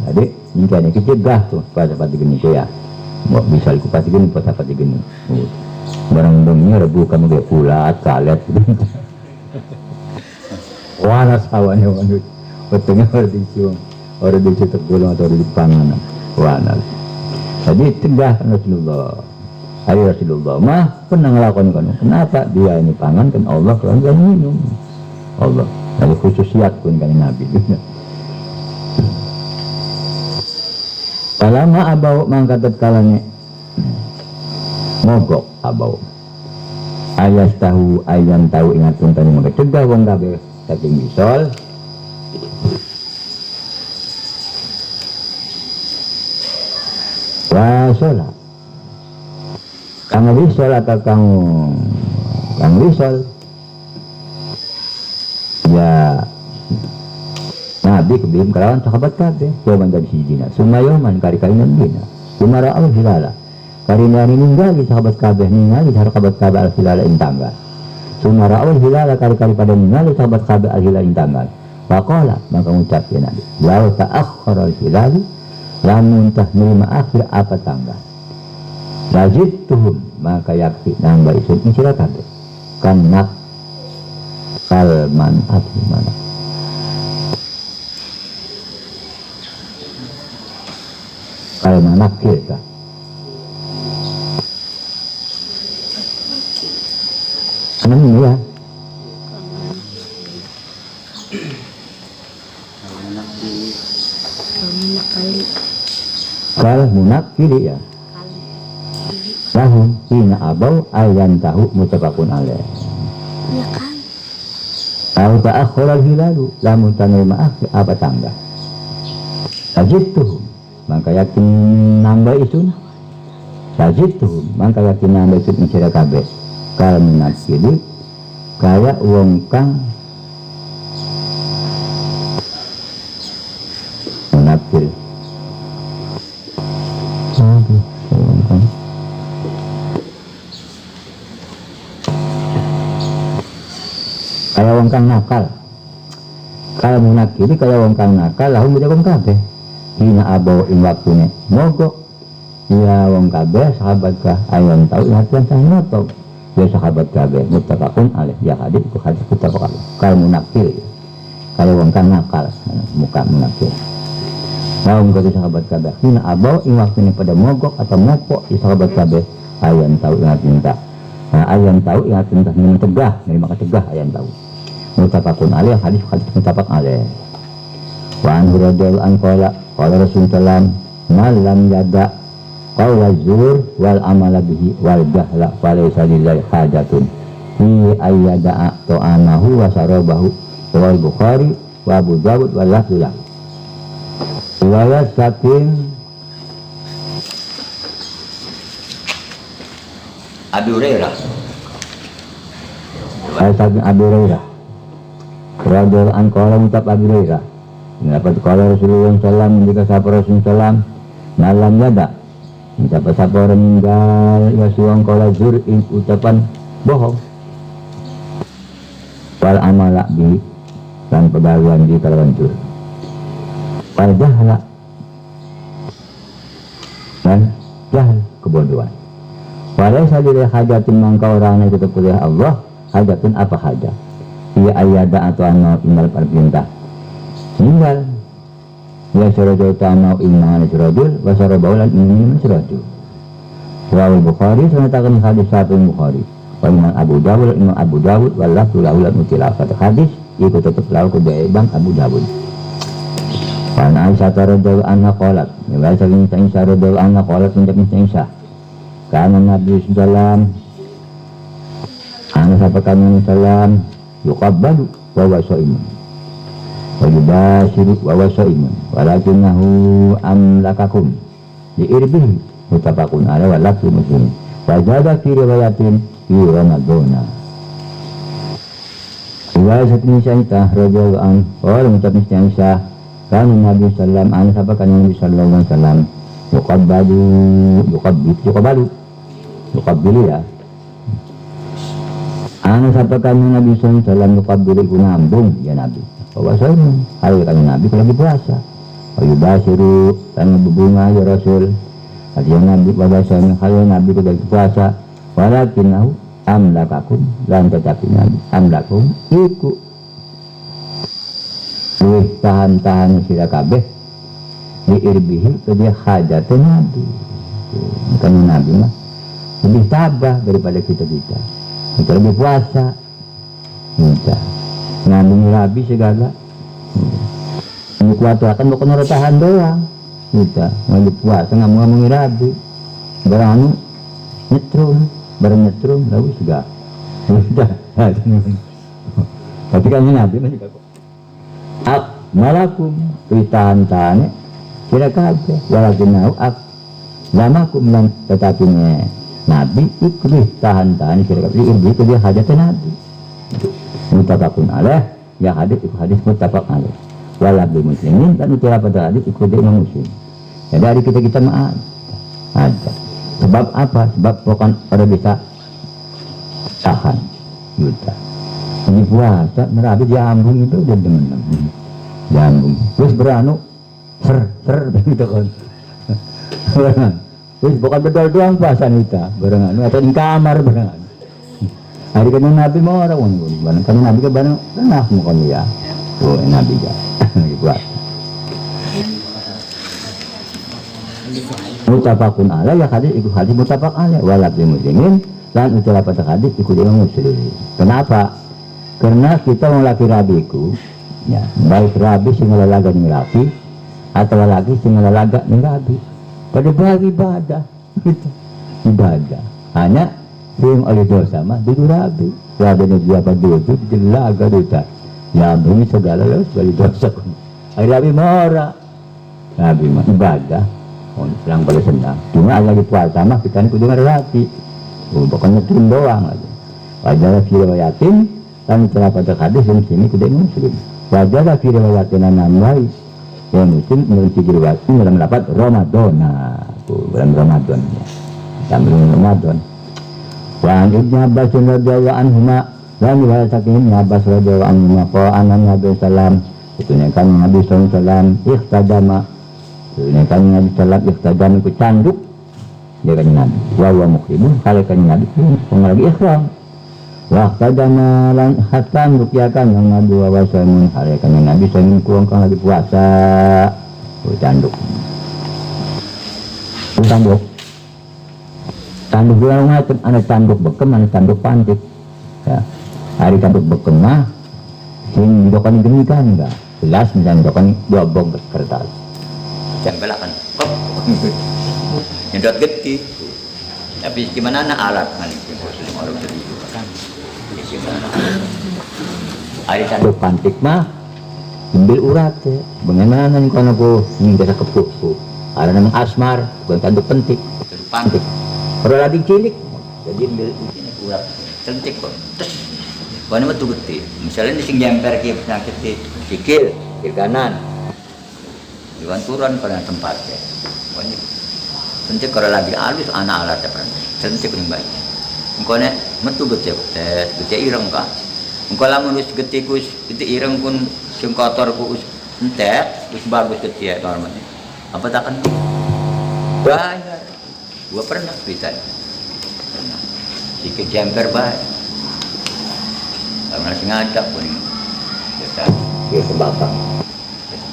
Jadi ini kecegah tuh pada pati geni ko ya. Mau bisa ikut pati geni pada pati geni. Barang-barangnya rebu kamu kayak pulat kalet. Wala sawannya wanut. Betulnya orang di situ tergolong atau di panganan. Wala. Jadi cegah Rasulullah. Ayo Rasulullah mah pernah ngelakuin kan. Kenapa dia ini pangan kan Allah kan minum. Allah. Ada khususiat pun kan Nabi. Palama abau mangkat kalanya mogok abau. Ayas tahu ayam tahu ingat pun tadi mereka cegah wong kabeh saking misol. Wasola. Kang misol atau kang misol. Ya Nabi kebiim kelawan sahabat kabeh jawaban dari si jina sumayoman kari kainan dina sumara al hilala kari nani ninggali sahabat kabeh ningali sahabat kabeh al hilala intanggal sumara al hilala kari pada ningali sahabat kabeh al hilala intanggal Pakola maka ucap ya Nabi lau ta'akhkhar al hilali lamun tahnima akhir apa tanggal lazid tuhum maka yakti nambah isun insira kabeh kanak kalman atau mana kalman nakir kah ini ya kalau munakir ya lahum hina abau ayan tahu mutafakun alaih ya kan Tahu ta'akhir al-hilalu lamun tanil ma'akhir apa tangga sajituhum maka yakin nambah isun sajituhum maka yakin nambah isun insira kabeh kalau menakili kaya wong kang menakil kaya wong kang nakal kalau munakili kaya wong kang nakal lahu mujakom kabeh hina abau ing waktune mogok ya wong kabeh sahabat kah ayon tau hatian sang notok ya sahabat kabeh muttafaqun alaih ya hadis ku hadis muttafaq alaih kalau munakil kaya wong kang nakal muka munakil wong kabeh sahabat kabeh hina abau ing waktune pada mogok atau mopok ya sahabat kabeh ayon tau hatian ayon tau hatian minum tegah dari maka tegah ayon tau muttafaqun alaih hadis muttafaq alaih wa anhu radhiyallahu anhu qala Rasulullah malam yada qawla zur wal amala bihi wal jahla falaysa lillahi hajatun fi ayyada'a ta'amahu wa sarabahu wal Bukhari wa Abu Dawud wal lafzulah riwayat saking Abu Hurairah saking Abu Hurairah radhiyallahu anhu qala ucap Abu Hurairah Dapat kalau Rasulullah SAW jika sapa Rasulullah SAW malam yada dapat sapa orang meninggal ya suang kalau zur'in ucapan bohong wal amala bi dan pegawaian di kalawan zur wal jahla dan jahil kebodohan walau saja hajatin mangka orang itu terpilih Allah hajatin apa hajat ia ayada atau anau inal perintah meninggal ya syarajau ta'amau ilmangan syarajul wa syarabaulan ilmangan syarajul wal Bukhari senatakan hadis satu Bukhari wa imam Abu Dawud wallah tulaulat mutilafat hadis ikut tetap lau kedai bang Abu Dawud karena Aisyah radhiyallahu anha qalat ya bahasa Aisyah radhiyallahu anha qalat menjadi Aisyah karena Nabi sallallahu alaihi wasallam yuqabbalu wa huwa shaimun wa yubashiru wa huwa shaimun walakinahu amlakakum li irbihi mutafaqun alaihi wa lafzu muslim wa zada fi riwayatin fi ramadana riwayat Aisyah radhiyallahu anha qala mengucap Aisyah kan Nabi sallallahu alaihi wasallam kan Nabi sallallahu alaihi wasallam yuqabbilu ya ana sapakan Nabi sallallahu alaihi wasallam yuqabbilu ku nambung ya Nabi bahwa saya hari kan Nabi lagi puasa ayu basiru dan berbunga ya Rasul hadiah Nabi pada saya hari Nabi lagi puasa walakinahu amlakakum dan tetapi Nabi amlakum iku tahan-tahan sila kabeh di irbihi ke dia hajatnya Nabi karena Nabi mah lebih tabah daripada kita lebih puasa kita ngandung rabi segala ini kuat-kuatan bukan orang tahan doang kita lebih puasa ngomong rabi barang nyetrum lalu segala udah tapi kan Nabi masih kok malakum tahan-tahan kira kabeh walakinau lamakum lan tetapi Nabi ikut tahan-tahan kira kabeh itu dia hajatnya Nabi mutafaqun alaih ya hadis itu hadis muttafaq alaih walabli muslimin dan itu pada hadis ikut dia Imam Muslim jadi hari kita maaf ada sebab apa sebab bukan pada bisa tahan juta ini puasa Nabi diambung itu udah dengan diambung terus beranu ser begitu kan terus bukan bedol doang puasa kita barengan atau di kamar barengan hari kan Nabi mau orang bareng kan Nabi ke bareng pernah mau kan ya tuh Nabi ya lagi puasa mutafaqun alaih ya hadis itu hadis muttafaq alaih walabli muslimin dan itu pada hadis ikut Imam Muslim kenapa karena kita mau laki rabiku ya baik rabi sing lalaga ning rabi atau lagi sing lalaga ning rabi pada bagi ibadah gitu ibadah hanya sing oleh dosa mah di rabi rabi dia pada itu jelaga dosa ya ini segala los bagi dosa hari rabi mora rabi mah ibadah orang pada senang cuma lagi puasa mah kita ini kudu ngerti pokoknya tim doang lagi wajar riwayatin dan telah pada hadis yang sini kudu Muslim wajar riwayatin namai yang Muslim memiliki riwayat dalam dapat Ramadana bulan Ramadan ya bulan Ramadan wa an Ibnu Abbas radhiyallahu anhuma dan riwayat Ibnu Abbas radhiyallahu anhuma qala Nabi sallam itu kan Nabi sallam ikhtadama ini kan Nabi sallam ikhtadama itu canduk dia kan Nabi wa muqim kalau kan Nabi lagi ikhram waktu damalan hatan rupiahkan yang Nabi wawasamun hari kan Nabi sangin kurang kan lagi puasa canduk canduk dua macam ada canduk bekem ada canduk pantik ya hari canduk bekem mah sing dokan genikan enggak jelas misalnya dokan dobong kertas yang belakan kop nyedot geti tapi gimana alat kan orang jadi hari canduk pantik mah ambil urat ya bagaimana nih kalau aku ingin bisa kepuku ada nama asmar bukan canduk pentik pantik kalau lagi cilik jadi ambil ini urat pentik kok mana mah tuh gede misalnya sing jemper ke penyakit sikil kanan Iwan turun pada tempatnya. Banyak. Tentu kalau lagi alus anak alat apa? Tentu kuning baik. Engkau nek metu gede ireng kah? Engkau lamun wis gede kus gede ireng pun sing kotor ku entek, wis bagus gede normalnya. Apa tak kan? Bayar. Gua pernah bisa. Pernah. Sikit jemper baik. Karena sengaja pun. Biasa. Dia sebakang.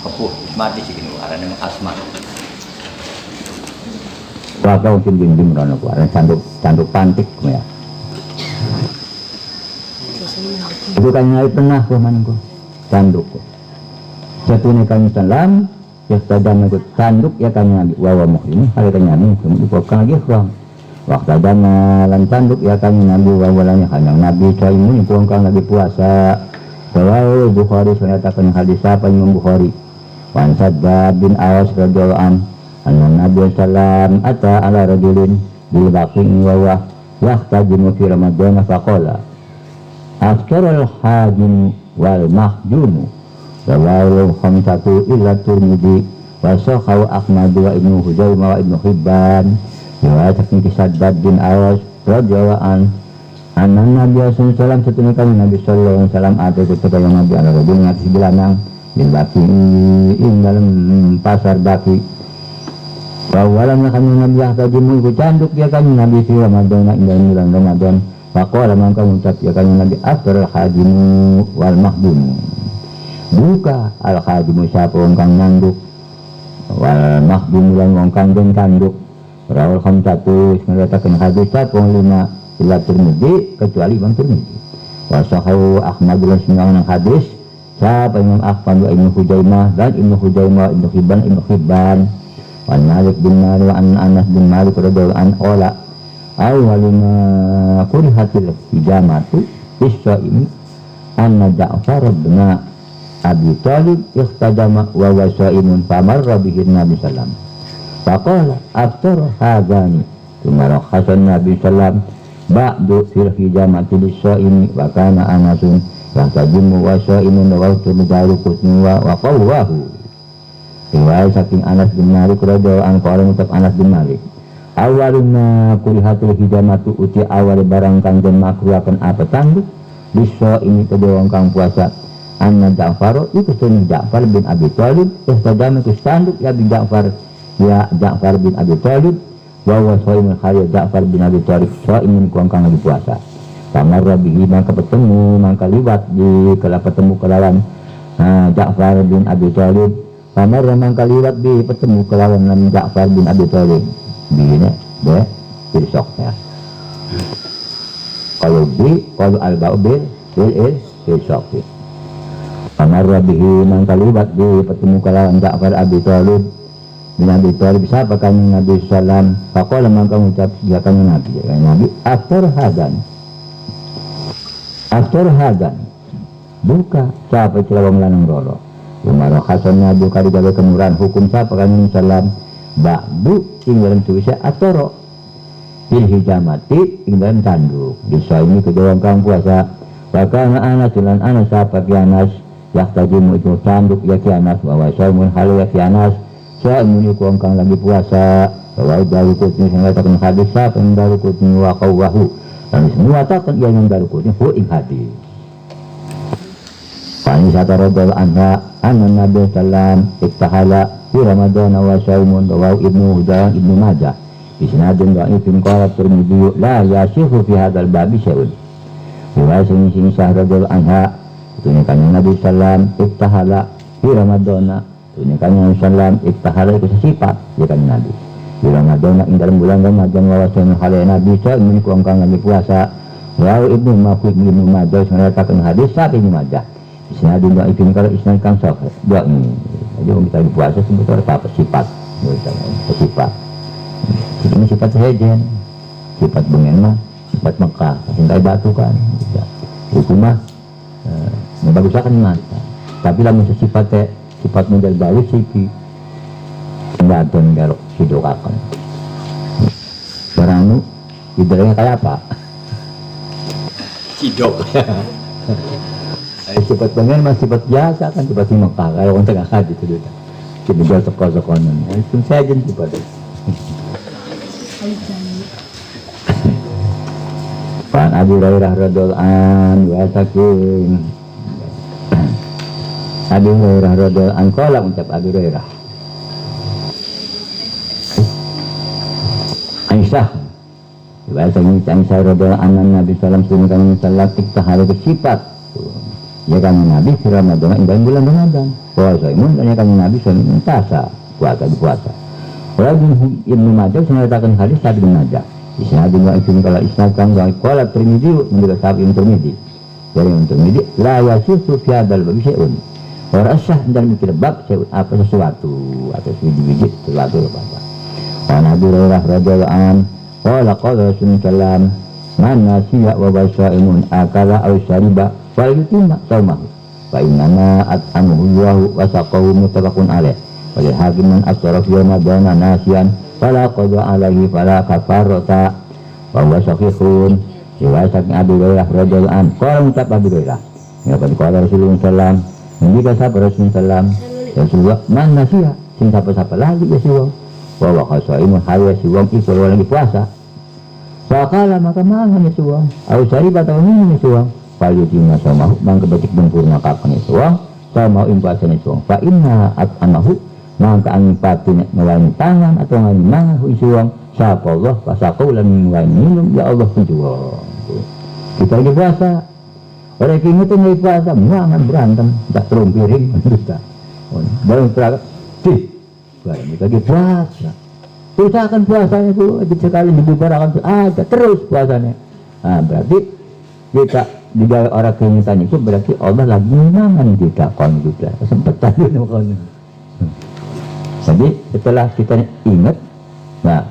Kepuh, mati sih gini, karena memang asma. Waka mungkin bingung merana ku, karena canduk pantik ya. Itu kan nyari tengah ku manku, canduk ku. Satunya kami salam, ya sedang ikut canduk ya kami nabi wawa muhrim, hari kami nabi kemudian bukan lagi kurang. Waktu ada malam canduk ya kami nabi wawa lanya kanyang nabi coy ini puangkan lagi puasa. Kalau Bukhari menyatakan hadis apa Imam Bukhari. Wan Saddad bin Awas radhiyallahu an anna Nabi sallam ata ala rajulin bil baqin wa yahtajimu fi Ramadan faqala afkara al-hajim wal mahjum rawahu khamsatu illa Tirmidzi wa sahahu Ahmad wa Ibnu Huzaimah wa Ibnu Hibban riwayat Saddad bin Awas radhiyallahu an anna Nabi sallallahu alaihi wasallam setunya kami Nabi sallallahu alaihi wasallam ada ketika yang Nabi ala rajulin atas bilanang di baki in dalam pasar baki bawalan kami nabi ahtajimu ikut canduk ya kami nabi fi Ramadan in dalam bulan Ramadan faqala maka mengucap ya kami nabi aftar al-hajimu wal mahdum buka al-hajimu siapa orang kang nanduk wal mahdum lan wong kang den kanduk rawal khamsatu mengatakan hadis siapa orang 5 ila Tirmidzi kecuali Imam Tirmidzi wa sahahu Ahmad bin Sunan hadis siapa Imam Ahmad wa Ibnu Huzaimah dan Ibnu Huzaimah Ibnu Hibban wa Malik bin Malik an Anas bin Malik radhiyallahu anhu qala awwaluna kurihatil hijamatu bis-shaimi anna Ja'far bin Abi Thalib ihtajama wa huwa shaimun famarra bihi Nabi sallam faqala aftar hadani thumma hasan Nabi sallam ba'du fil hijamati bis-shaimi wa kana Anasun yahtajimu wa sha'imun rawatu bidaru kutniwa wa qawwahu riwayat saking Anas bin Malik radhiyallahu anhu qala ucap Anas bin Malik awaluna kurihatul hijamatu uti awal barang kang den makruhaken apa tanduk bisa ini kedua kang puasa anna Ja'far itu sunni Ja'far bin Abi Thalib ihtajama ku tanduk ya bin Ja'far bin Abi Thalib wa huwa sha'imun khayya Ja'far bin Abi Thalib sha'imun kang lagi puasa kamar rabihi maka bertemu maka liwat di kala bertemu kelawan Ja'far bin Abi Thalib kamar maka liwat di bertemu kelawan Ja'far bin Abi Thalib begini deh besok ya kalau al-ba'u bil besok kamar rabihi maka liwat di bertemu kelawan Ja'far Abi Thalib bin Abi Thalib siapa kami Nabi sallam faqala maka mengucap dia kami Nabi aftar hadan buka siapa celawang lanang rolo umaro khasannya buka digawe kemurahan hukum siapa kami salam ba'du ing dalam tulisnya atoro fil hijamati ing dalam tanduk bisa ini kedua kang puasa bahkan anak jalan anak siapa kianas yahtajimu itu tanduk ya kianas bahwa saumun halu ya kianas saumun iku kang lagi puasa bahwa dari kutni yang katakan hadis siapa yang dari kutni wa qawwahu dan semua takkan ia yang baru kutnya ing hadis. Fani sata radhiyallahu anha anna Nabi sallam iktahala fi Ramadan wa shaumun wa Ibnu Hudayan Ibnu Majah isnadun dha'ifin qala Tirmidzi la yasihu fi hadzal babi syai'un. Riwayat sini sah radhiyallahu anha tunjukkannya Nabi sallam iktahala fi Ramadan tunjukkannya sallam iktahala itu sifat ya kan Nabi di Ramadan ing dalam bulan Ramadan wawasan halena bisa ini kuang kang lagi puasa wa Ibnu Majah mengatakan hadis saat ini Majah isnad dan itu kalau isnad kang sahih doa ini jadi kita lagi puasa sebetulnya apa sifat ini sifat sejen sifat bengen mah sifat Mekah sehingga batu kan itu mah membagusakan mata tapi lamun sifat model balik sipi ngadon garok sidokakan barang nu ibaratnya kayak apa sidok sifat pengen mas sifat biasa kan sifat si Mekah kayak orang tengah hadis itu Kibigyan soko-sokonan. Itu saja di pada. Pan Abu Hurairah radhiyallahu anhu wa sakin. Abu Hurairah radhiyallahu anhu qala ucap Abu Hurairah. Aisyah. Bahasa Aisyah radhiyallahu anha Nabi sallallahu alaihi wasallam iktahara bersifat. Ya kan Nabi di Ramadan dan bulan Ramadan. Puasa imun dan ya kan Nabi sallallahu alaihi puasa. Walaupun Ibnu Majah mengatakan hadis Sa'id bin Majah. Isnadun wa ibn kalau isnadkan wa qala Tirmidzi menurut Sa'id bin Tirmidzi. Dari Tirmidzi la yasifu fi hadzal bab syai'un. Wa rasyah dan mikir bab syai'un apa sesuatu atau biji-biji sesuatu apa. Wa Nabi radhiyallahu anhu qala Rasulullah sallallahu man nasiya wa basaimun akala aw syariba fal yutimma saumahu. Fa inna at'amahu Allahu wa saqahu muttafaqun alaih. Wal hakim man asra fi Ramadan nasiyan fala qada alaihi fala kafarata wa huwa sahihun. Riwayat Abu Hurairah radhiyallahu anhu qala ucap Abu Hurairah ya qala Rasulullah sallallahu jika sapa Rasulullah Rasulullah man nasiya sing sapa-sapa lagi ya siwa wa wa qasaimun hawa siwa iku lagi puasa fakala maka mangan ya siwa au sariba atau minum ya siwa fayu timna samahu mangke betik sempurna kapan ya siwa sama impasane siwa fa inna at'amahu maka angin patin melayani tangan atau ngani mangan hu isiwang sapa Allah pasakau lan melayani minum ya Allah penjual kita lagi puasa orang kini itu lagi puasa mangan berantem tak terung piring kita barang terakhir barang kita lagi puasa usahakan puasanya itu sekali dibubarkan ada terus puasanya berarti kita di orang kenyataan itu berarti Allah lagi mangan kita kon juga kesempatan itu kon. Jadi setelah kita ingat, nah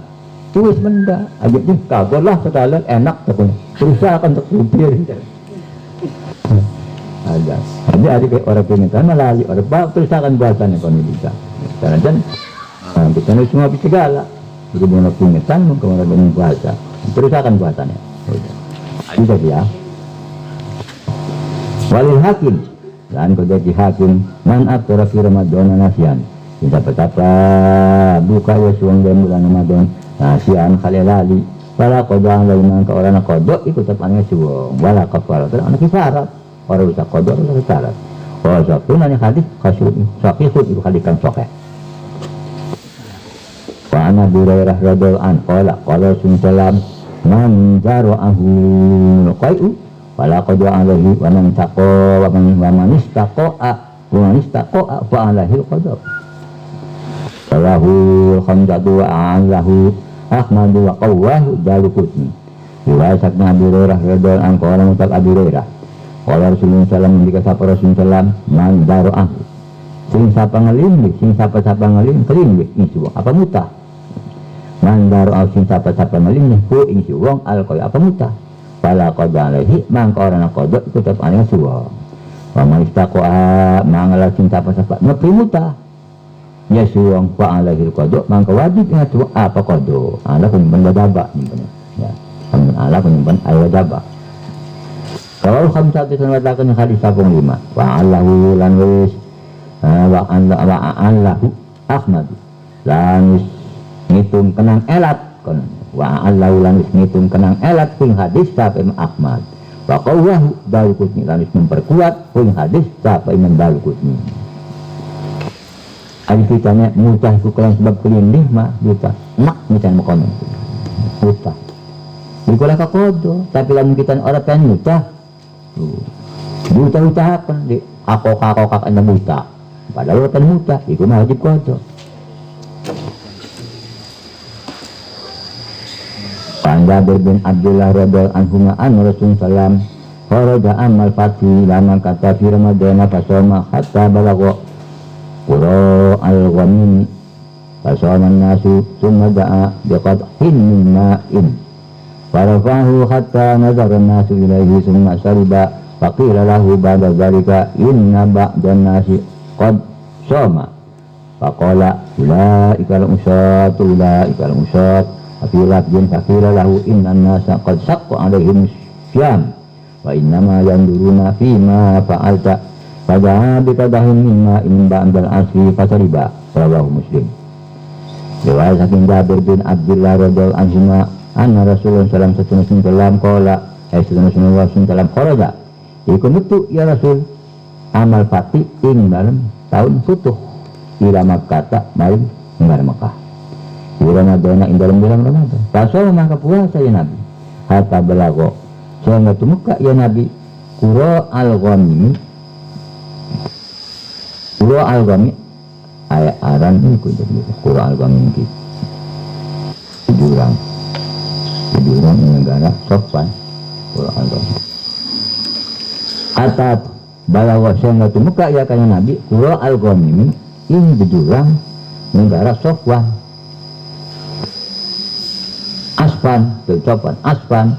terus benda, ajaknya kabarlah sekalian enak terus usahakan terkumpir. Ada, jadi ada orang pengintan melalui orang bab terusakan buatannya kalau bisa. Karena kita harus semua segala, jadi orang pengintan mengkemudian dengan bahasa terusakan buatannya. Bisa dia. Walil hakim, dan kau jadi hakim, man aktara fi Ramadan nasian. Kita betapa buka ya suang dan bulan Ramadan nasian khalilali wala qadang lain ke orang kodok ikut tepatnya suang wala kafarat anak kifarat orang bisa kodok orang kifarat oh satu nanya hadis kasyur sahihun itu hadikan sahih wa ana Abu Hurairah radhiyallahu anhu qala Rasulullah man jara'ahu qai'u wala qadang alaihi wa man taqa wa man istaqa'a fa alaihi qadar Lahu khamsatu a'allahu Ahmadu wa qawwahu jalukutni. Riwayat Abu Hurairah radhiyallahu anhu orang ucap Abu Hurairah. Qala Rasulullah sallallahu alaihi wasallam sapa Rasulullah man dara'ahu. Sing sapa ngalimbi, sing sapa-sapa ngalim kelimbi isu apa mutah. Man dara'ahu sing sapa-sapa ngalimbi hu ing wong alqai apa mutah. Fala qada alaihi mangka orang qada iku tetep ana suwa. Wa man istaqa'a mangala sing sapa-sapa nepi mutah. Ya suang fa'alahil qadha maka wajib ngatu apa qadha ala penyimpan wadaba nyimpan ya ala penyimpan ay wadaba kalau khamsatu sanwatakan hadis 15 wa allahu lan wis wa allahu ahmad lan wis ngitung kenang elat kon wa allahu lan wis ngitung kenang elat ping hadis sampai Ahmad wa qawwahu dalukutni lan wis memperkuat ping hadis sampai Imam Dalukutni. Ada kitanya mutah itu kalian sebab kelindih mah mutah nak misalnya makomen mutah dikulah ke kodo tapi lamun kita orang pengen mutah mutah di akok anda mutah padahal orang pengen mutah itu mah wajib kodo Jabir bin Abdullah radhiyallahu anhu an Rasulullah sallam kharaja amal fatih lama kata fi Ramadan fasoma hatta balagha Qura al-ghamim fasaman nasu summa da'a biqadhin min ma'in farafahu hatta nazara nasu ilaihi summa shariba faqila lahu ba'da dhalika inna ba'dan nasi qad soma faqala ulaika al-usat afilat bin faqila lahu inna nasa qad saqqa alaihim syam wa innama yanduruna fima fa'alta Fadaha bikadahin mimma in ba'dal asli fasariba rawahu Muslim. Riwayat saking Jabir bin Abdullah radhiyallahu anhu anna Rasulullah sallallahu alaihi wasallam qala Rasulullah sallallahu kharaja iku metu ya Rasul amal fatih ing dalam tahun futuh ila Makkah maring ngar Makkah di Ramadan ing dalam bulan Ramadan pasal maka puasa ya Nabi hatta balago sehingga tumeka ya Nabi qura al-ghamim ayat aran iku qura al-ghamim ki jurang negara Sofwan qura al-ghamim atat balago sehingga tumeka ya kanya Nabi qura al-ghamim ing jurang negara Sofwan Aspan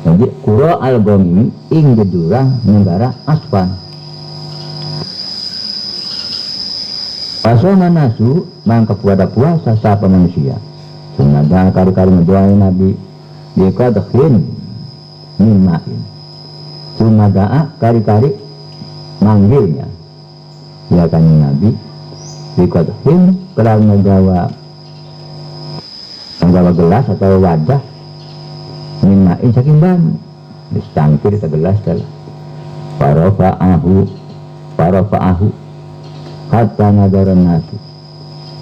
jadi qura al-ghamim ing jurang negara Aspan. Pasona nasu mangka puasa puasa sapa manusia. Sunada kari-kari ngedoain Nabi dikadhin mimain. Sunada kari-kari manggilnya. Ya kan Nabi dikadhin kerana nggawa gelas atau wadah mimain saking banyu. Wis cangkir ke gelas telah. Parafa'ahu hatta nadaran nasi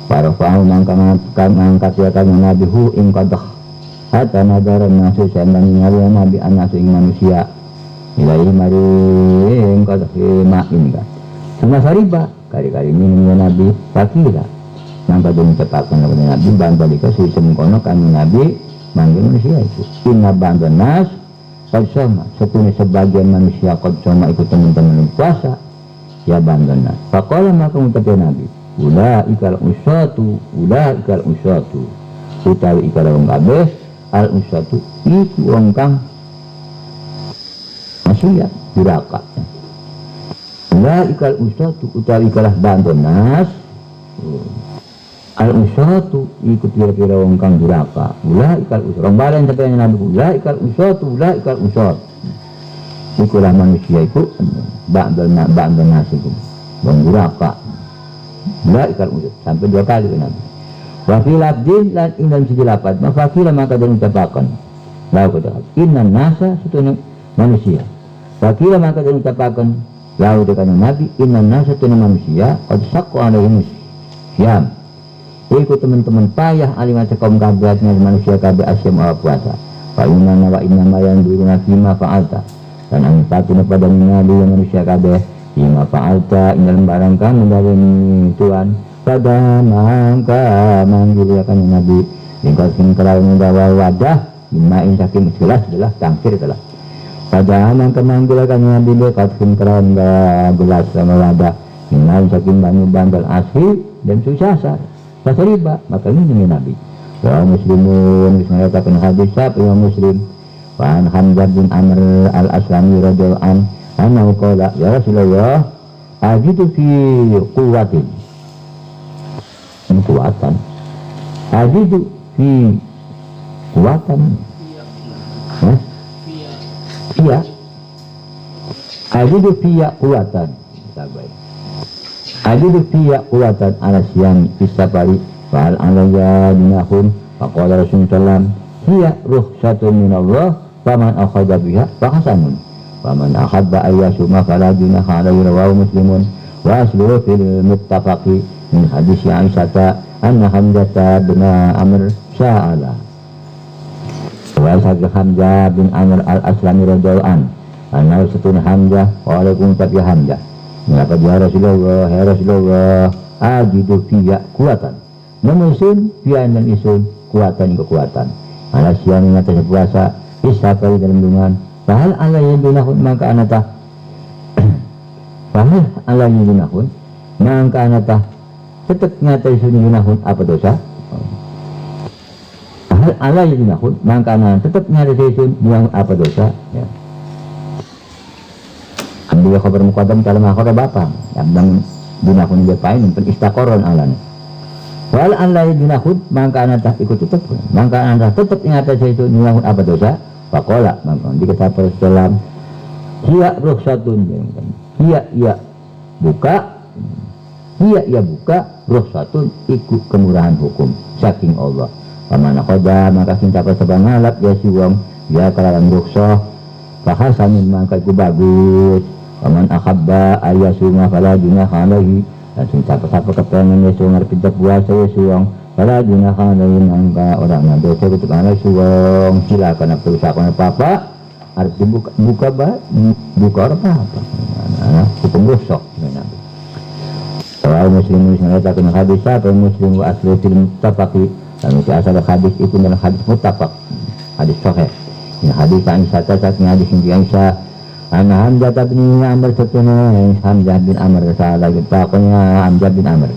para fa'au mangkat ya kanya Nabi hu ing qadah hatta nadaran nasi sendang ningali Nabi anasu ing manusia ilahi mari ing qadah ma'in kan cuma sariba kari-kari minum ya Nabi fakira mangka dun cepakan kepada Nabi bang balika sistem kono kami Nabi manggil manusia itu inna ba'dan nas qad sama sebagian manusia qad sama ikut teman-teman puasa ya bandana. Faqala maka ngucapnya Nabi, ulaikal usatu, utawi ikal wong kabeh, al usatu iku wong kang maksudnya duraka. Ulaikal usatu utawi ikalah bandonas, al usatu iku kira-kira wong kang duraka. Ulaikal usatu. Rong balen sampai Nabi, ulaikal usatu. Ikulah manusia itu ba'dal nasi itu duraka ulaikal usat sampai 2 kali Nabi wa fil abdin lan ing dalam siji lapat mafakila maka den ucapakan la kata inna nasa satuna manusia fakila maka den ucapakan la kata Nabi inna nasa satuna manusia qad saqqa alaihim syam iku teman-teman payah alimat kaum kabehnya manusia kabeh asyam awal puasa fa inna wa inna ma yanzuruna fima fa'alta dan ang patuna pada Nabi yang manusia kabeh ima fa'alta dalam barang kamu dari Tuhan pada mangka manggil ya kan Nabi ingkau singkral membawa wadah imain saking jelas tangkir telah pada mangka manggil ya kan Nabi ingkau singkral gelas sama wadah imain saking banyu bandal asli dan susasar pasariba maka ini dengan Nabi wa muslimun disengatakan hadis yang Muslim Wan Hamzah bin Amr al-Aslami radhiyallahu anhu qala ya Rasulullah ajidu fi quwwatin kuwatan ajidu fi kuwatan iya ajidu fi kuwatan ajidu fi kuwatan ala siyam fi safari wa al-alayya dinahun faqala Rasulullah hiya ruhsatun minallah faman akhadha biha fahasanun faman ahabba ayyasuma fala junaha alaihi rawahu muslimun wa asluhu fil muttafaqi min hadis Aisyah anna Hamzah bin Amr sa'ala wa Hamzah bin Amr al-Aslami radhiyallahu anhu satun Hamzah waalaikum ya Hamzah mengapa ya Rasulullah ajidu fiya kuatan namun isun fiya dan isun kekuatan Alasya mengatasi puasa isafari dalam dungan Fahal ala yadunahun maka anatah Fahal ala yadunahun maka anatah tetap ngatai sununahun apa dosa Fahal ala yadunahun maka anatah tetap ngatai sununahun apa dosa ya. Ambil khabar muqaddam kalau khabar bapak yang dunahun diapain peristakoron alan wal Allah dinahud maka anatah ikut tetap maka anatah tetap ingat saya itu nyuang apa dosa pakola maka dikata Rasulullah hiya rukhsatun hiya buka rukhsatun iku kemurahan hukum saking Allah. Paman qada maka sing dapat sabang ngalap ya si wong ya kalawan rukhsah fahasanin maka iku bagus. Paman akhabba ayasuma fala junaha alaihi dan sing dapat kepengen ya si wong arep puasa ya si wong fala junaha alaihi mangka orang ngadosa kutuk alai si wong silakan usahakan apa-apa harus dibuka buka apa-apa hukum rukhsah Nabi. Soal muslim mengatakan hadis apa muslim wa asli fil muttafaqi dan itu asal hadis itu adalah hadis muttafaq hadis sahih. Ini hadis Aisyah saking hadis yang Aisyah ana Hamzah bin Amr satuna Hamzah bin Amr salah kitaqnya Hamzah bin Amr.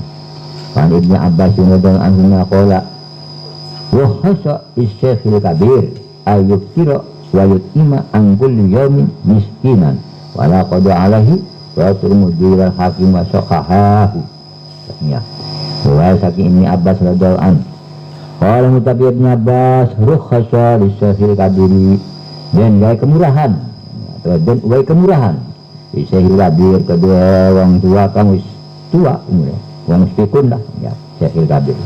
Kan Ibnu Abbas radhiyallahu anhu qala wa hasa isy-syaikh kabir ayyukira wa yutima an kulli yawmin miskinan wala qada alaihi wa turmudi wal hakim wa saqahahu. Ya. Wa saking Ibnu Abbas radhiyallahu anhu qala mutabi Ibnu Abbas rukhasa lisy-syaikh kabiri dan gaya kemurahan dan gaya kemurahan isy-syaikh kabir kedua orang tua kang wis tua umurnya wong pikun dah ya syaikh kabir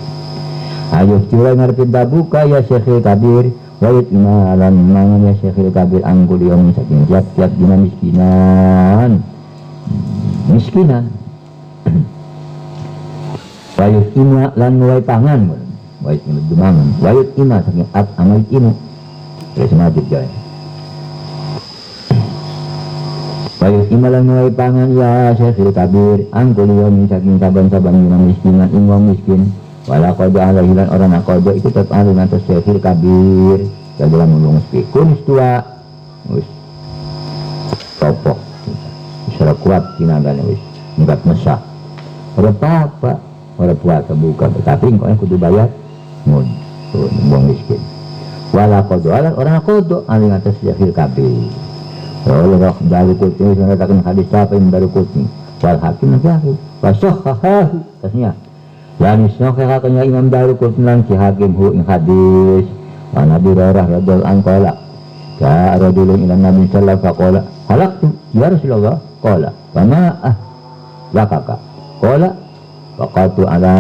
ayo cura ngarepin buka ya syaikh kabir wait malan mangan ya syaikh kabir anggul yang saking tiap-tiap dina miskinan wayut ima lan mulai pangan wayut ima dumangan wayut ima saking amal imu terus majid jaya wayut ima lan mulai pangan ya syaikh kabir anggul yang saking saban-saban dina miskinan imam miskin wala qada alaihi lan orang qada itu tetap alun atas syaikh kabir dalam ngomong pikun tua wis topok secara kuat tinagane wis enggak mesah ora apa ora puasa buka tapi kok kudu bayar mun wong miskin wala qada alan orang qada alun atas syaikh kabir Allah dari kuting mengatakan hadis apa yang dari kuting wal hakim nabi wasahahu tasnya dan isnoknya Imam Daruqutni lan si hakim hu ing hadis wa Nabi radhiyallahu anhu qala ka rajulun ila Nabi sallallahu alaihi wasallam halaktu ya Rasulullah qala wa ma lakaka qala waqatu ala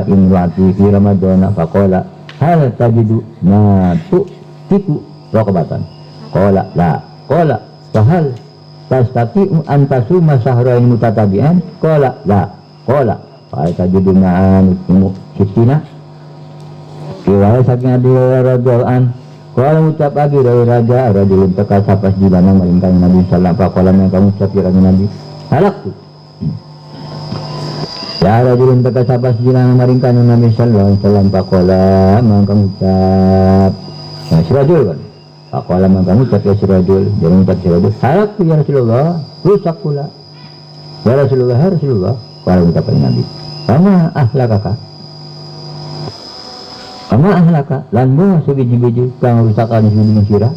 imraati fi ramadana faqala hal tajidu ma tu'tiku raqabatan qala la qala fahal tastati'u an tasuma shahrayn mutatabi'an qala la qala fa'al tajidu ma'an sittina riwayat saking Abi radhiyallahu an qala ucap Abi raja rajulun teka sapas jilana malingkan Nabi sallallahu alaihi wasallam yang kamu ucap kira Nabi halaktu ya rajulun teka sapas jilana malingkan Nabi sallallahu alaihi wasallam faqala mangka ucap si rajul kan faqala mangka ucap ya si rajul jangan ucap si rajul halaktu ya Rasulullah rusak pula ya Rasulullah qala ucap Nabi ama ahlakaka lan mo sebiji-biji kang rusakan ing sira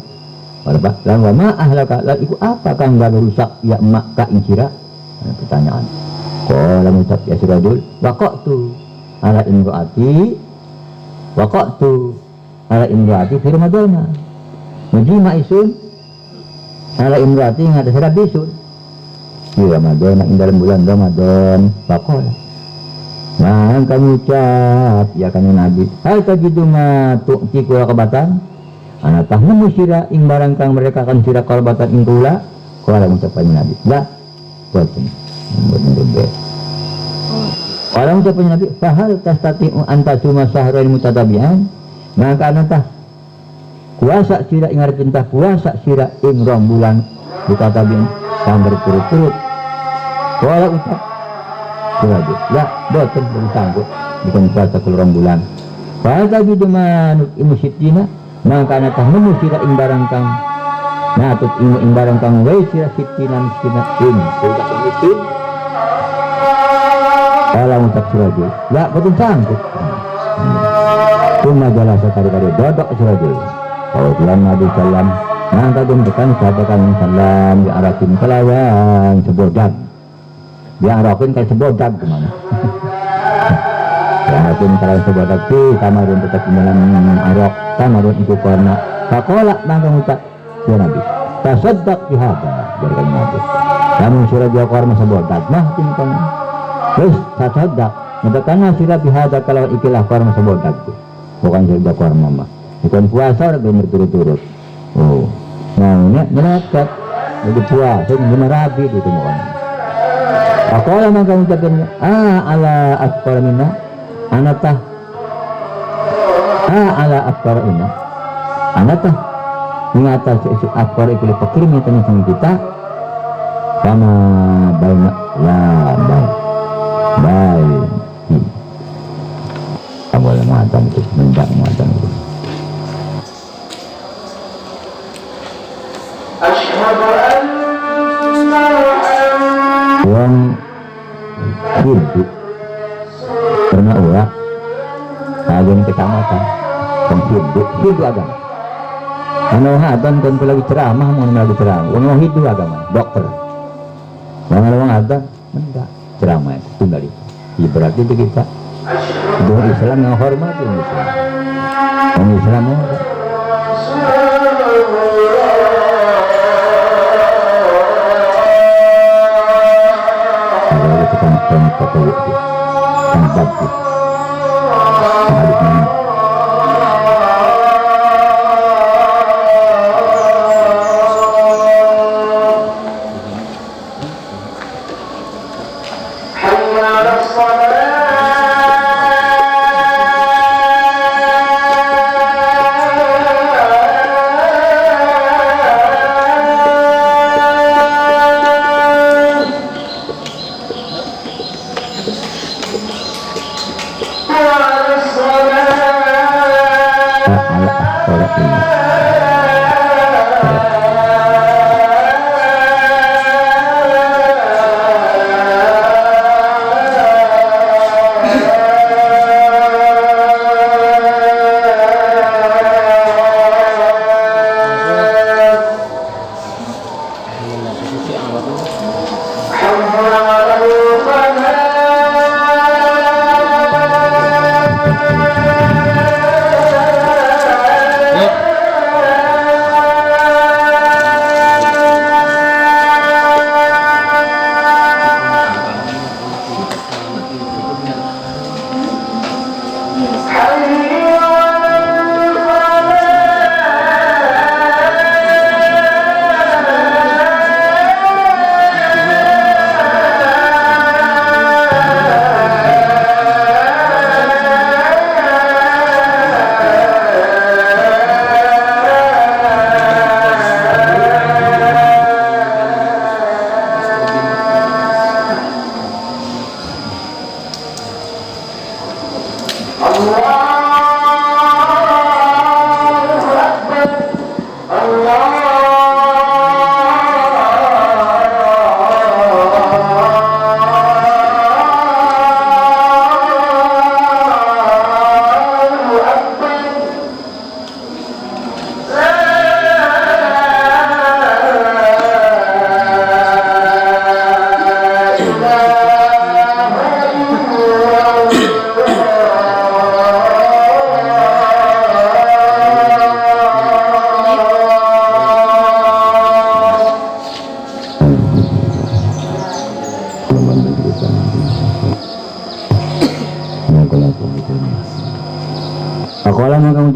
apa lan wa ma ahlaka lan iku apa kang gak rusak ya mak ka ing sira pertanyaan qala ngucap ya sirajul waqatu ala imraati fi ramadana mujima isun ala imraati ngada sira bisun di ramadana ing dalam bulan Ramadan faqala nah kamu ucap ya kan Nabi hal tajidu ma tu'ti qurabatan ana tah nemu sira ing barang kang mereka kan sira qurabatan ing kula kala ucapan Nabi la boten be kala ucapan Nabi fahal tastati'u anta suma syahrain mutatabi'an maka ana tah puasa sira ing arep tah puasa sira ing rong bulan mutatabi'an kang berturut-turut kala ucap Sirajul, ya, boten bersangkut bukan puasa keluarang bulan. Pada gitu manut imusitina, maka anak nemu sira ing barang kang, natut ing barang kang wae sira sitina miskina ing, sudah miskin. Kalau ucap Sirajul, ya boten sangkut. Tuna jala sekali-kali dodok Sirajul. Kalau bilang Nabi Sallam, maka tekan sahabat Sallam di arahin kelawan sebodak. Dia arahin kayak sebodak kemana? Ya arahin kalau sebodak sih kamarun tetap dalam arok kamarun itu karena fakola bangga ngucap ya Nabi tasaddaq bihada jadikan Nabi namun surah dia korma sebodak mah tingkong terus tasaddaq Natakana sila bihada kalau ikilah korma sa bodag ko. Bukan sila korma ma. Bukan puasa udah berturut-turut. Oh, nah ini melekat. Jadi puasa ini merabi gitu mo kan. Ako lang ang kamuntapin niya. Ala akbar mina. Anata. Ala akbar ina. Anata. Ingatan sa isu akbar ikulit pakirim ito ng kita. Sama baik na. Ya, baik. Baik. Kamu lang matan itu. Mendak matan itu. Yang hidup pernah ulah agen kecamatan yang hidup agama ano hadan kan lagi ceramah mau lagi ceramah ono hidup agama dokter jangan orang ada enggak ceramah itu tunggal itu berarti itu kita orang Islam yang hormat orang Islam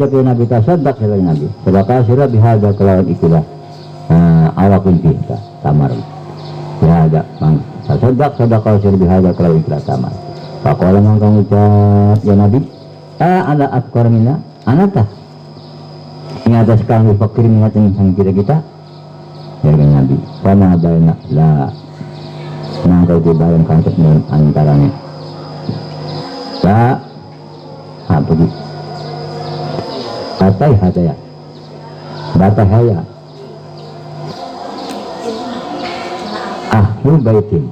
ucapin Nabi tasaddaq sila Nabi sedekah sira bihada kelawan ikilah awakun kita tamar bihada mang tasaddaq sedekah sira bihada kelawan ikilah tamar faqala mangkang ucap ya Nabi ala akbar mina anata ini atas kami fakir minat yang kita ya Nabi sama baina la nangkau di dalam konsep antaranya la begitu batai hadaya batai haya ahlu baitin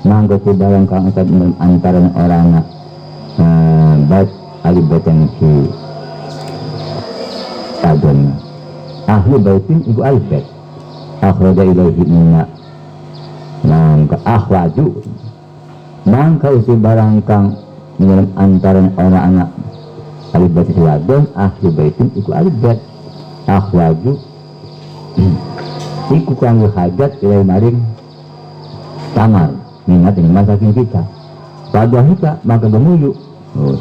nangkau di dalam konsep antaranya orang bait ahli bait yang si adon ahlu baitin ibu ahli bait akhraja ilaihi minna nangka akhlaju nangka usi barang kang dalam antara orang-anak ahli bait siwadon ahli baitin iku ahli bait akhlaju iku kang hajat ilai maring tamar minat ini masakin kita Padahika maka gemuyu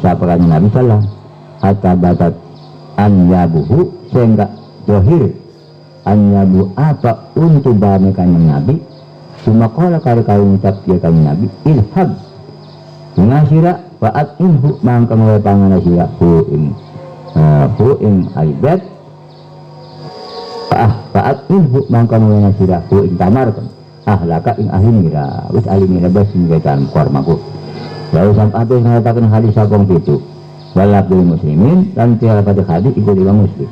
siapa kan Nabi Sallam hatta batat anyabuhu sehingga dohir anyabu apa untuk bami kanjeng Nabi cuma kala kali ucap dia kanjeng Nabi ilhab ngasira faat inhu mangka mulai pangan sira ing aibat faat inhu mangka mulai sira ing tamar laka ing ahli mira wis ahli mira bas ngaitan kormaku lalu sampai atas mengatakan hadis sabong itu walabdul muslimin dan tiada pada hadis ikut imam muslim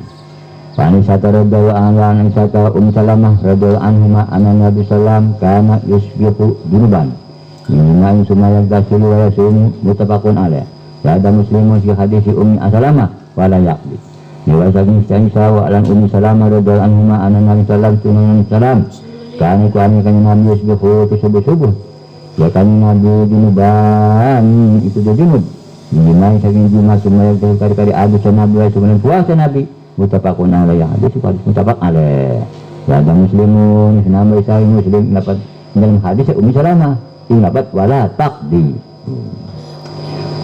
Fani sata radhiyallahu anhu sata Salamah radhiyallahu anhuma anna Nabi sallam kana yusbihu junuban min sumayyak dasilu wa yasumu muttafaqun alaih ada muslimun fi hadis Salamah wala yaqdi wa sakin wa alan Salamah radhiyallahu anhuma anna Nabi sallam salam kana kami Nabi yusbihu subuh ya kan Nabi junuban itu dia junub dimana saking jumat sumayyak kali-kali abis Nabi sebenarnya puasa Nabi mutafaqun alaih hadis mutafaq alaih ya ada muslimun nama Isai muslim dapat dalam hadis Salamah ini dapat wala taqdi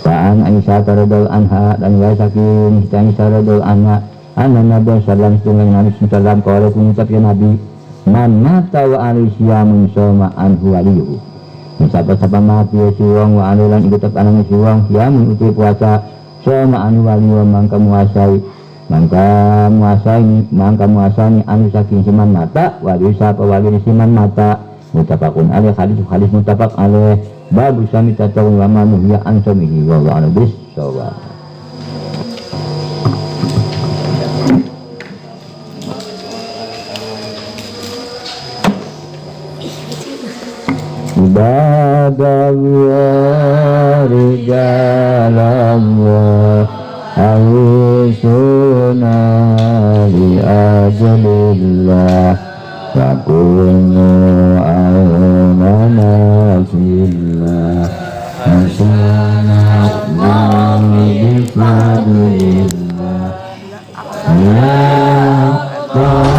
Ta'an Aisyah radhiyallahu anha dan wa sakin Aisyah radhiyallahu anha anna Nabi sallallahu alaihi wasallam qala mengucap ya Nabi man mata wa alisyamun soma anhu waliyuhu siapa mati ya siwang wa anulan ikut anang siwang siamun uti puasa soma anhu waliyuhu mangka muasani anu saking siman mata wali sapa wali siman mata mutafaqun alaih hadis mutafaq alaih babu sami tatawun wa manuhya ansamihi wallahu a'lam bissawab ibadallah rijalallah awisuna li ajalillah fakunu aunana fillah masyaallah bifadlillah ya